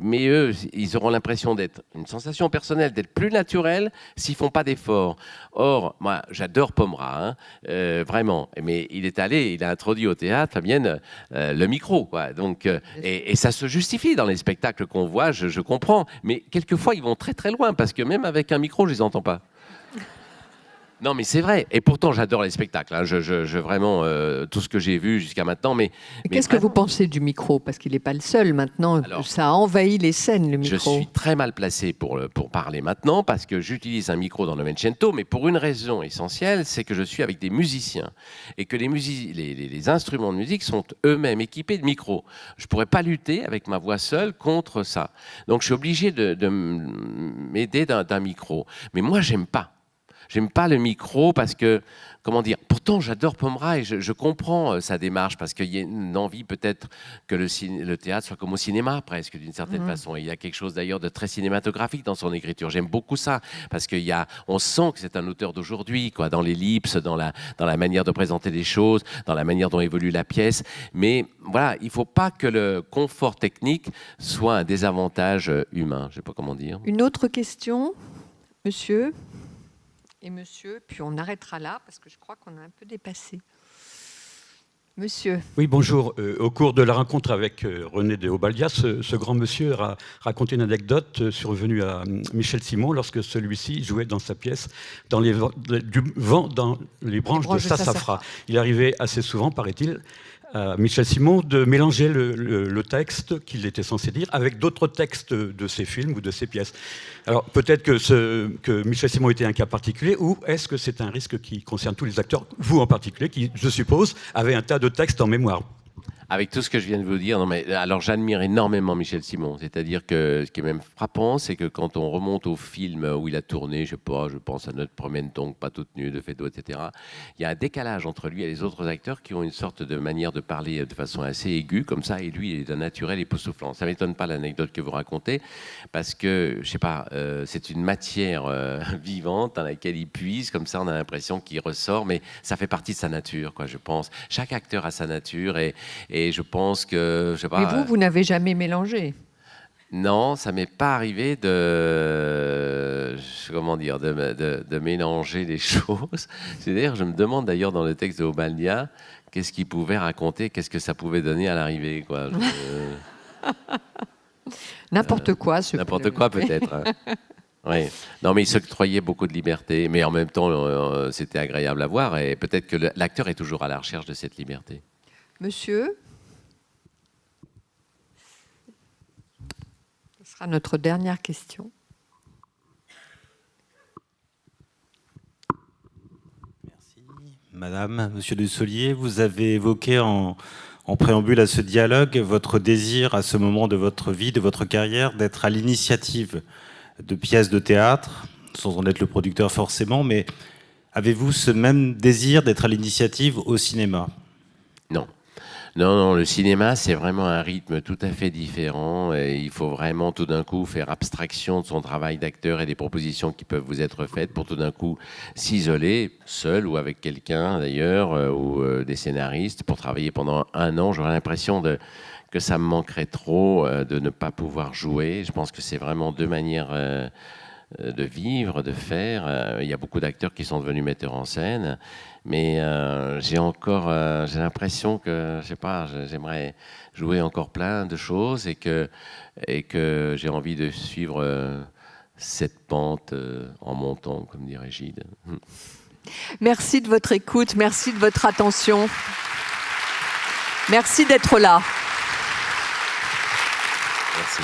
eux, ils auront l'impression d'être une sensation personnelle, d'être plus naturels s'ils ne font pas d'effort. Or, moi, j'adore Pomera, vraiment. Mais il a introduit au théâtre, Fabienne, le micro, quoi. Donc, et ça se justifie dans les spectacles qu'on voit, je comprends. Mais quelquefois, ils vont très très loin parce que même avec un micro, je les entends pas. Non, mais c'est vrai. Et pourtant, j'adore les spectacles. Hein. Vraiment, tout ce que j'ai vu jusqu'à maintenant. Mais
qu'est-ce que vous pensez du micro? Parce qu'il n'est pas le seul maintenant. Alors, ça a envahi les scènes, le micro.
Je suis très mal placé pour parler maintenant parce que j'utilise un micro dans le Novecento, mais pour une raison essentielle, c'est que je suis avec des musiciens et que les instruments de musique sont eux-mêmes équipés de micros. Je ne pourrais pas lutter avec ma voix seule contre ça. Donc, je suis obligé de m'aider d'un micro. Mais moi, j'aime pas. J'aime pas le micro parce que, comment dire, pourtant j'adore Pomera et je comprends sa démarche parce qu'il y a une envie peut-être que le théâtre soit comme au cinéma presque d'une certaine façon. Et il y a quelque chose d'ailleurs de très cinématographique dans son écriture. J'aime beaucoup ça parce on sent que c'est un auteur d'aujourd'hui, quoi, dans l'ellipse, dans la manière de présenter les choses, dans la manière dont évolue la pièce. Mais voilà, il ne faut pas que le confort technique soit un désavantage humain. Je ne sais pas comment dire.
Une autre question, monsieur et monsieur, puis on arrêtera là parce que je crois qu'on a un peu dépassé. Monsieur.
Oui, bonjour. Au cours de la rencontre avec René de Obaldia, ce grand monsieur a raconté une anecdote survenue à Michel Simon lorsque celui-ci jouait dans sa pièce du vent dans les branches de Sassafras. Il arrivait assez souvent, paraît-il, à Michel Simon de mélanger le texte qu'il était censé dire avec d'autres textes de ses films ou de ses pièces. Alors peut-être que Michel Simon était un cas particulier, ou est-ce que c'est un risque qui concerne tous les acteurs, vous en particulier, qui, je suppose, avez un tas de textes en mémoire?
Avec tout ce que je viens de vous dire, non mais alors j'admire énormément Michel Simon. C'est-à-dire que ce qui est même frappant, c'est que quand on remonte au film où il a tourné, je pense à Notre promène donc pas toute nue de Feydeau, etc. Il y a un décalage entre lui et les autres acteurs qui ont une sorte de manière de parler de façon assez aiguë comme ça, et lui il est d'un naturel époustouflant. Ça m'étonne pas l'anecdote que vous racontez, parce que je sais pas, c'est une matière vivante dans laquelle il puise, comme ça on a l'impression qu'il ressort, mais ça fait partie de sa nature, quoi. Je pense. Chaque acteur a sa nature et je pense que, je sais pas.
Mais vous n'avez jamais mélangé?
Non, ça m'est pas arrivé de mélanger les choses. C'est-à-dire, je me demande d'ailleurs dans le texte de Obaldia, qu'est-ce qu'il pouvait raconter, qu'est-ce que ça pouvait donner à l'arrivée, quoi.
N'importe quoi.
N'importe quoi peut-être. Hein. Oui. Non, mais il s'octroyait beaucoup de liberté, mais en même temps, c'était agréable à voir, et peut-être que l'acteur est toujours à la recherche de cette liberté.
Monsieur, ce sera notre dernière question.
Merci. Madame, Monsieur Dussolier, vous avez évoqué en préambule à ce dialogue votre désir à ce moment de votre vie, de votre carrière, d'être à l'initiative de pièces de théâtre, sans en être le producteur forcément, mais avez-vous ce même désir d'être à l'initiative au cinéma?
Non. Non, le cinéma, c'est vraiment un rythme tout à fait différent. Et il faut vraiment tout d'un coup faire abstraction de son travail d'acteur et des propositions qui peuvent vous être faites pour tout d'un coup s'isoler, seul ou avec quelqu'un d'ailleurs, ou des scénaristes, pour travailler pendant 1 an. J'aurais l'impression que ça me manquerait trop de ne pas pouvoir jouer. Je pense que c'est vraiment 2 manières de vivre, de faire. Il y a beaucoup d'acteurs qui sont devenus metteurs en scène. Mais j'ai l'impression que, je sais pas, j'aimerais jouer encore plein de choses et que j'ai envie de suivre cette pente en montant, comme dirait Gide.
Merci de votre écoute, merci de votre attention. Merci d'être là.
Merci.